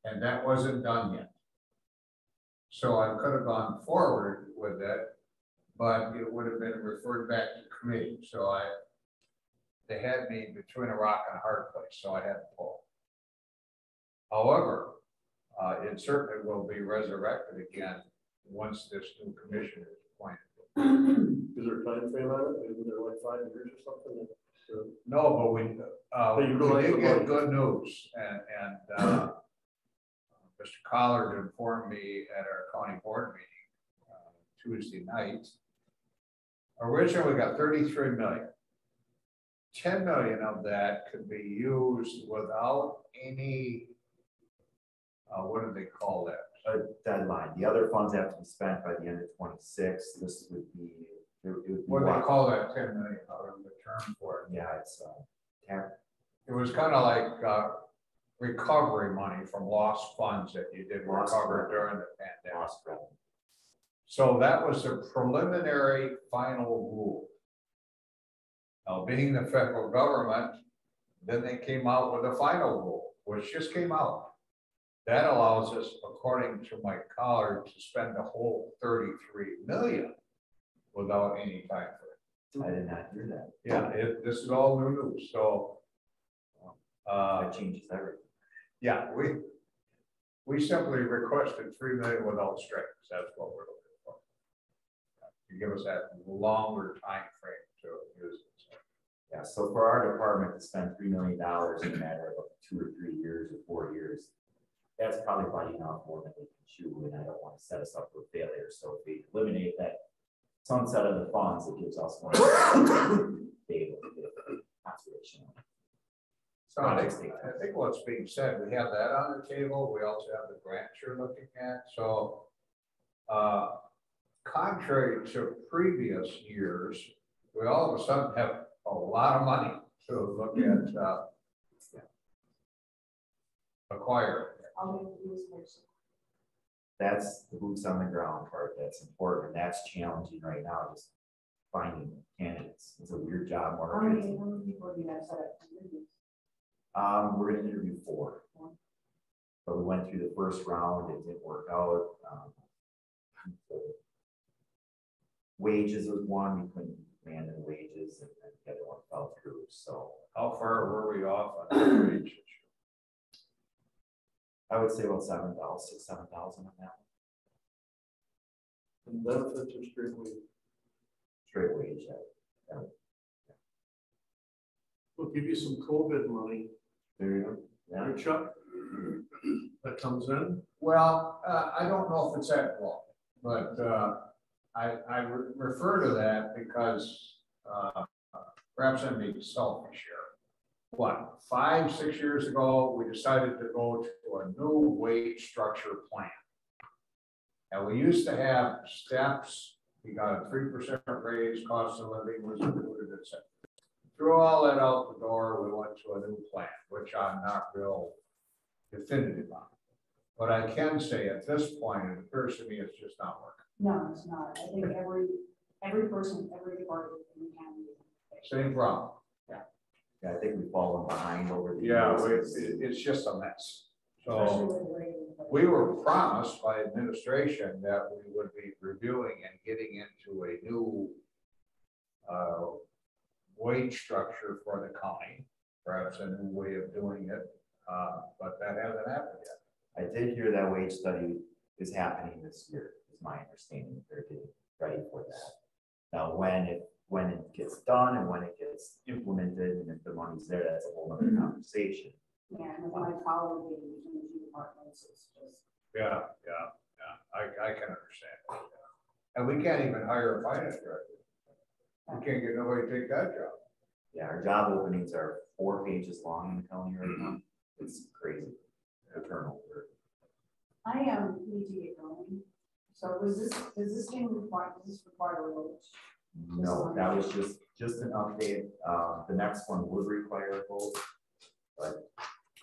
And that wasn't done yet. So I could have gone forward with it, but it would have been referred back to committee. So they had me between a rock and a hard place, so I had to pull. However, it certainly will be resurrected again once this new commission is appointed. Is there a time frame on it? Is there like 5 years or something? No, but we did get good news, and Mr. Collard informed me at our county board meeting Tuesday night. Originally, we got 33 million. 10 million of that could be used without any, what do they call that? a deadline. The other funds have to be spent by the end of 26. This would be, it would be What do they call that 10 million out of the term for it? Yeah, it's It was kind of like recovery money from lost funds that you did Lost recover revenue. during the pandemic. lost revenue. So that was a preliminary final rule. Now, being the federal government, then they came out with a final rule, which just came out. That allows us, according to Mike Collard, to spend the whole 33 million without any time frame. I did not hear that. Yeah, this is all new news. So That changes everything. yeah, we simply requested 3 million without strings. That's what we're looking for. To give us that longer time frame to use it. Yeah, so for our department to spend $3 million in a matter of 2 or 3 years or 4 years, that's probably biting off more than we can chew, and I don't want to set us up for failure. So if we eliminate that sunset of the funds, it gives us more to be able to get conservation. So I think what's being said, we have that on the table. We also have the grants you're looking at. So contrary to previous years, we all of a sudden have a lot of money to look at acquire. That's the boots on the ground part that's important, and that's challenging right now, just finding candidates. It's a weird job How market. many people do you have set up? We're gonna interview 4. But we went through the first round, it didn't work out. Wages was one, we couldn't command the wages, and then the other one fell through, so. How far were we off on the wage? I would say about 6,000, 7,000 on that one. And benefits are strictly. Straight wage, yeah. We'll give you some COVID money. There you go. Yeah. Right, Chuck? That comes in. Well, I don't know if it's that long, but I refer to that because perhaps I'm being selfish here. What, 5, 6 years ago, we decided to go to a new wage structure plan. And we used to have steps. We got a 3% raise, cost of living was included, etc. threw all that out the door. We went to a new plan, which I'm not real definitive on. But I can say at this point, it appears to me it's just not working. No, it's not. I think every person, every department in the county. Same problem. Yeah, I think we've fallen behind over the Yeah, years. it's just a mess. Especially So with the regular. we were promised by administration that we would be reviewing and getting into a new wage structure for the county, perhaps a new way of doing it, but that hasn't happened yet. I did hear that wage study is happening this year, is my understanding. They're getting ready for that. Now, when it gets done and when it gets implemented and if the money's there, that's a whole other conversation. Yeah, and with my colleague between the two departments, it's just. Yeah. I can understand that. Yeah. And we can't even hire a finance director. We can't get nobody to take that job. Yeah, our job openings are 4 pages long in the county right now. It's crazy. The turnover. I need to get going. So does this thing require a vote? No, that was just an update. The next one would require a vote. But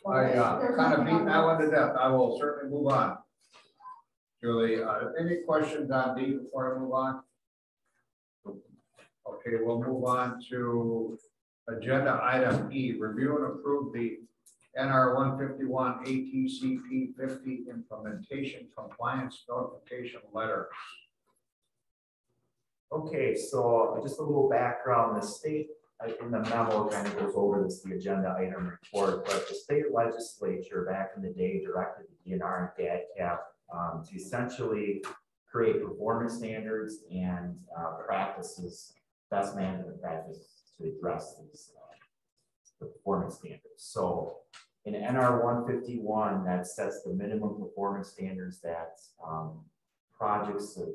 I kind of beat that one to death. I will certainly move on. Julie, any questions on D before I move on? Okay, we'll move on to agenda item E, review and approve the NR 151 ATCP 50 implementation compliance notification letter. okay, so just a little background. The state in the memo kind of goes over this, the agenda item report, but the state legislature back in the day directed the DNR and DADCAP to essentially create performance standards and practices, best management practices to address these the performance standards. So in NR 151, that sets the minimum performance standards that projects or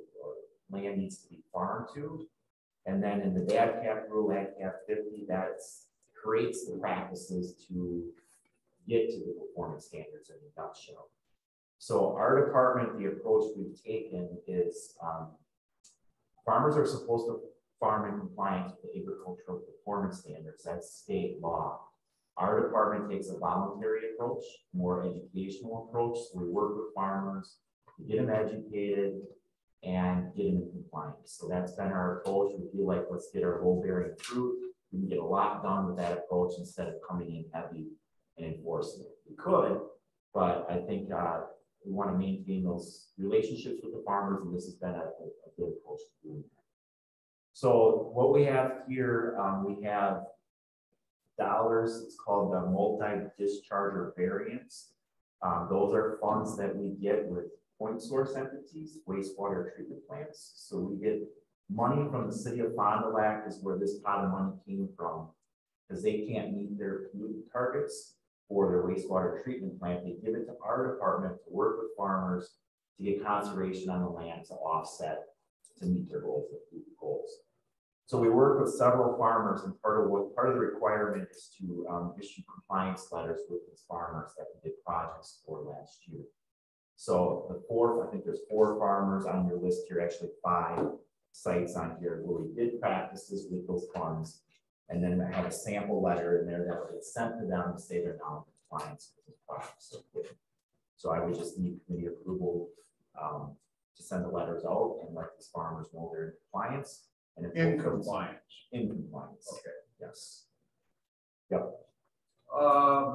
land needs to be farmed to. And then in the DADCAP rule, DADCAP 50, that creates the practices to get to the performance standards in a nutshell. So our department, the approach we've taken is farmers are supposed to farm in compliance with the agricultural performance standards. That's state law. Our department takes a voluntary approach, more educational approach. So we work with farmers to get them educated and get them in compliance. So that's been our approach. We feel like let's get our low-bearing fruit. We can get a lot done with that approach instead of coming in heavy and enforcing it. We could, but I think we want to maintain those relationships with the farmers, and this has been a good approach to doing that. So what we have here, we have dollars. It's called the multi-discharger variance. Those are funds that we get with point source entities, wastewater treatment plants. So we get money from the city of Fond du Lac is where this pot of money came from, because they can't meet their pollutant targets for their wastewater treatment plant. They give it to our department to work with farmers to get conservation on the land to offset, to meet their goals, their pollutant goals. So we work with several farmers, and part of the requirement is to issue compliance letters with these farmers that we did projects for last year. So I think there's 4 farmers on your list here, actually 5 sites on here where we did practices with those funds. And then I have a sample letter in there that will get sent to them to say they're now in compliance with this project. So I would just need committee approval to send the letters out and let these farmers know they're in compliance. And if In compliance. In compliance. Okay. Yes. Yep.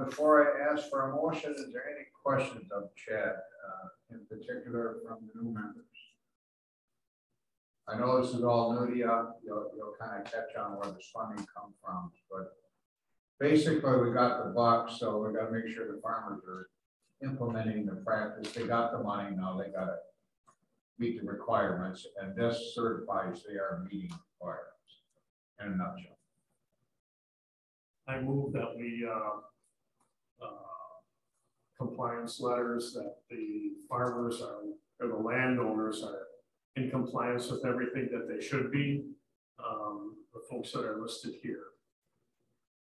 Before I ask for a motion, is there any questions of Chad, in particular from the new members? I know this is all new to you. You'll kind of catch on where this funding comes from, but basically we got the buck, so we got to make sure the farmers are implementing the practice. They got the money, now they got to meet the requirements, and this certifies they are meeting requirements in a nutshell. I move that we compliance letters that the farmers are, or the landowners are in compliance with everything that they should be. The folks that are listed here.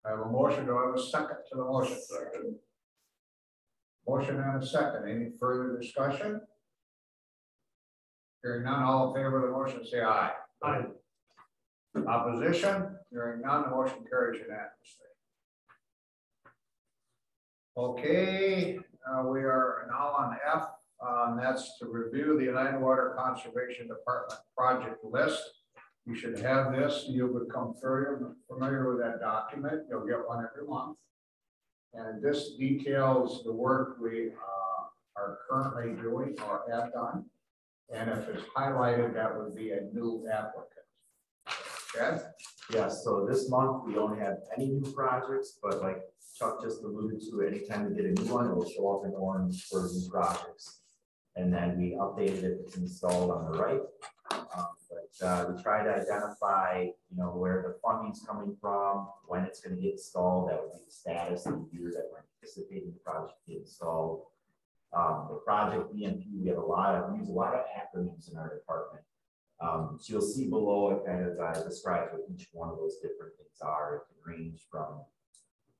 I have a motion. Do I have a second to the motion? Second. Motion and a second. Any further discussion? Hearing none, all in favor of the motion, say aye. Aye. Opposition? Hearing none, the motion carries unanimously. Okay, we are now on F. And that's to review the United Water Conservation Department project list. You should have this. You'll become familiar with that document. You'll get one every month. And this details the work we are currently doing or have done. And if it's highlighted, that would be a new applicant. Chad? Yes, so this month we don't have any new projects, but like Chuck just alluded to, anytime we get a new one, it will show up in orange for new projects. And then we updated it, it's installed on the right. But we try to identify, where the funding's coming from, when it's going to get installed. That would be the status of the year that we're anticipating the project to get installed. The project BMP, we use a lot of acronyms in our department. So you'll see below it kind of describes what each one of those different things are. It can range from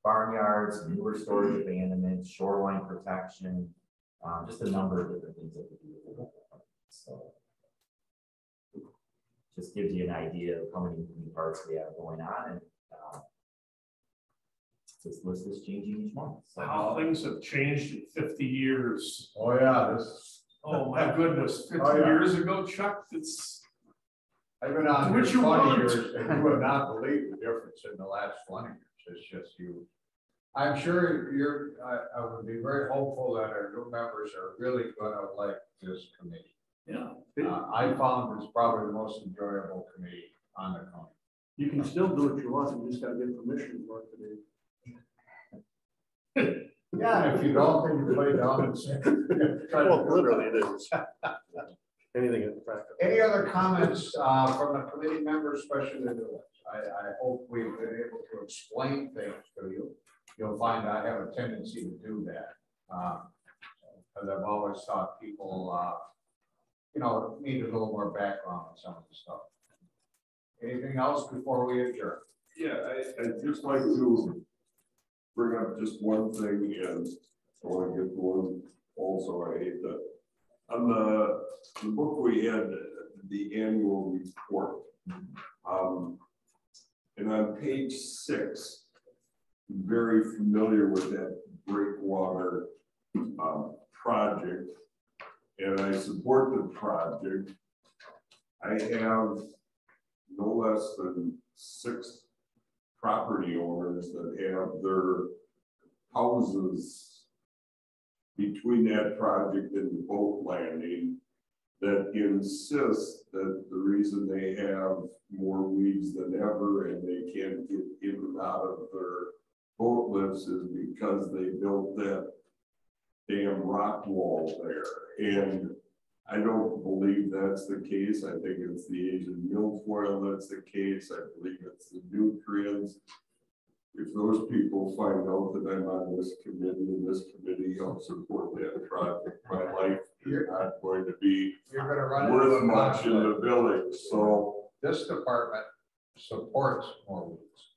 barnyards, manure storage abandonment, shoreline protection, just a number of different things that we do. So just gives you an idea of how many moving parts we have going on, and this list is changing each month. So How things have changed in 50 years. Oh yeah, Oh my goodness, 50 Oh, yeah. years ago, Chuck, I've been on What here you 20 want? years, and you would not believe the difference in the last 20 years. It's just you. I'm sure I would be very hopeful that our new members are really going to like this committee. yeah. I found this probably the most enjoyable committee on the county. You can still do what you want, you just gotta get permission for it today. Yeah, and if you don't, then you play down and say. Well, literally it is. Anything in practice. Any other comments from the committee members, especially the new ones? I hope we've been able to explain things to you. You'll find I have a tendency to do that. Because I've always thought people, need a little more background on some of the stuff. Anything else before we adjourn? Yeah, I'd just like to bring up just one thing, and I want to get one also. I hate that. On the book we had, the annual report, and on page 6, I'm very familiar with that breakwater project, and I support the project. I have no less than 6 property owners that have their houses between that project and the boat landing that insist that the reason they have more weeds than ever and they can't get in and out of their boat lifts is because they built that damn rock wall there. And I don't believe that's the case. I think it's the Asian milfoil that's the case. I believe it's the nutrients. If those people find out that I'm on this committee and this committee helps support that project, my life is not going to be worth much in the village. So this department supports more weeds.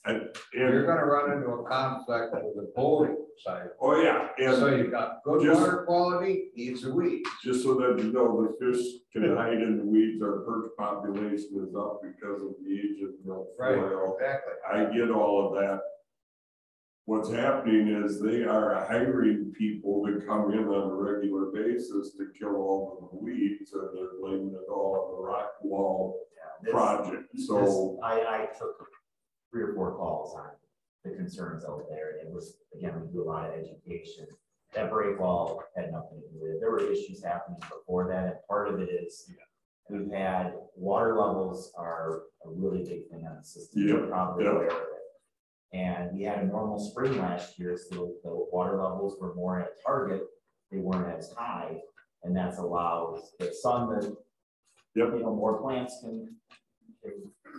and You're going to run into a conflict with the bowling side. oh yeah, and So you got good water quality, needs a weed. just so that you know, the fish can hide in the weeds. Our perch population is up because of the Asian milfoil. Exactly. I get all of that. What's happening is they are hiring people to come in on a regular basis to kill all of the weeds, and they're blaming it all on the rock wall project. So I took 3 or 4 calls on the concerns out there. And it was, again, we do a lot of education. That break wall had nothing to do with it. There were issues happening before that. And part of it is we've had water levels are a really big thing on the system. You're probably aware of it. And we had a normal spring last year, so the water levels were more at target. They weren't as high. And that's allowed the sun to, more plants can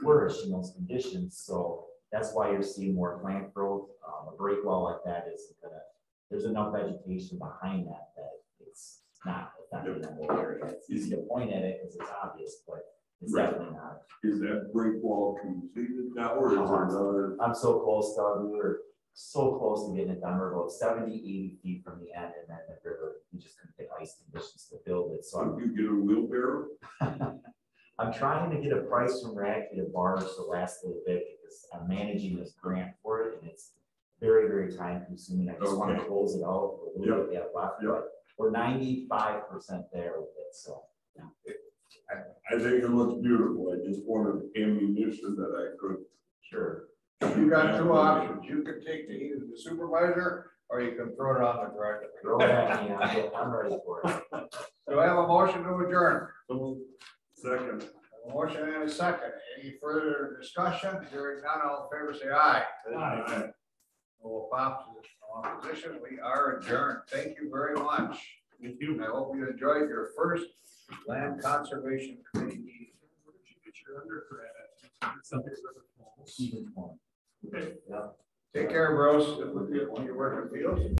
flourish in those conditions. So that's why you're seeing more plant growth. A break wall like that is there's enough vegetation behind that it's not affecting that whole area. It's easy to point at it because it's obvious, but it's definitely not. is that break wall completed now, or is there another? I'm so close, Doug. We were so close to getting it done. We're about 70, 80 feet from the end, and then the river, we just couldn't get ice conditions to build it. So you get a wheelbarrow? I'm trying to get a price from Radke to bars the last little bit because I'm managing this grant for it and it's very, very time consuming. I just want to close it out a little bit yet left, but we're 95% there with it, so. I think it looks beautiful. I just wanted ammunition that I could. Sure. You got two options. You can take the heat of the supervisor, or you can throw it on the ground. Throw it at me, I'm ready for it. Do I have a motion to adjourn? Second. A motion and a second. Any further discussion? Hearing none, all in favor, say aye. Aye. No opposition. We are adjourned. Thank you very much. Thank you. I hope you enjoyed your first Land Conservation Committee meeting. Where did you get your undergrad at? Something River Falls. Even more. Okay. Yeah. Take care, bros. When you work in fields.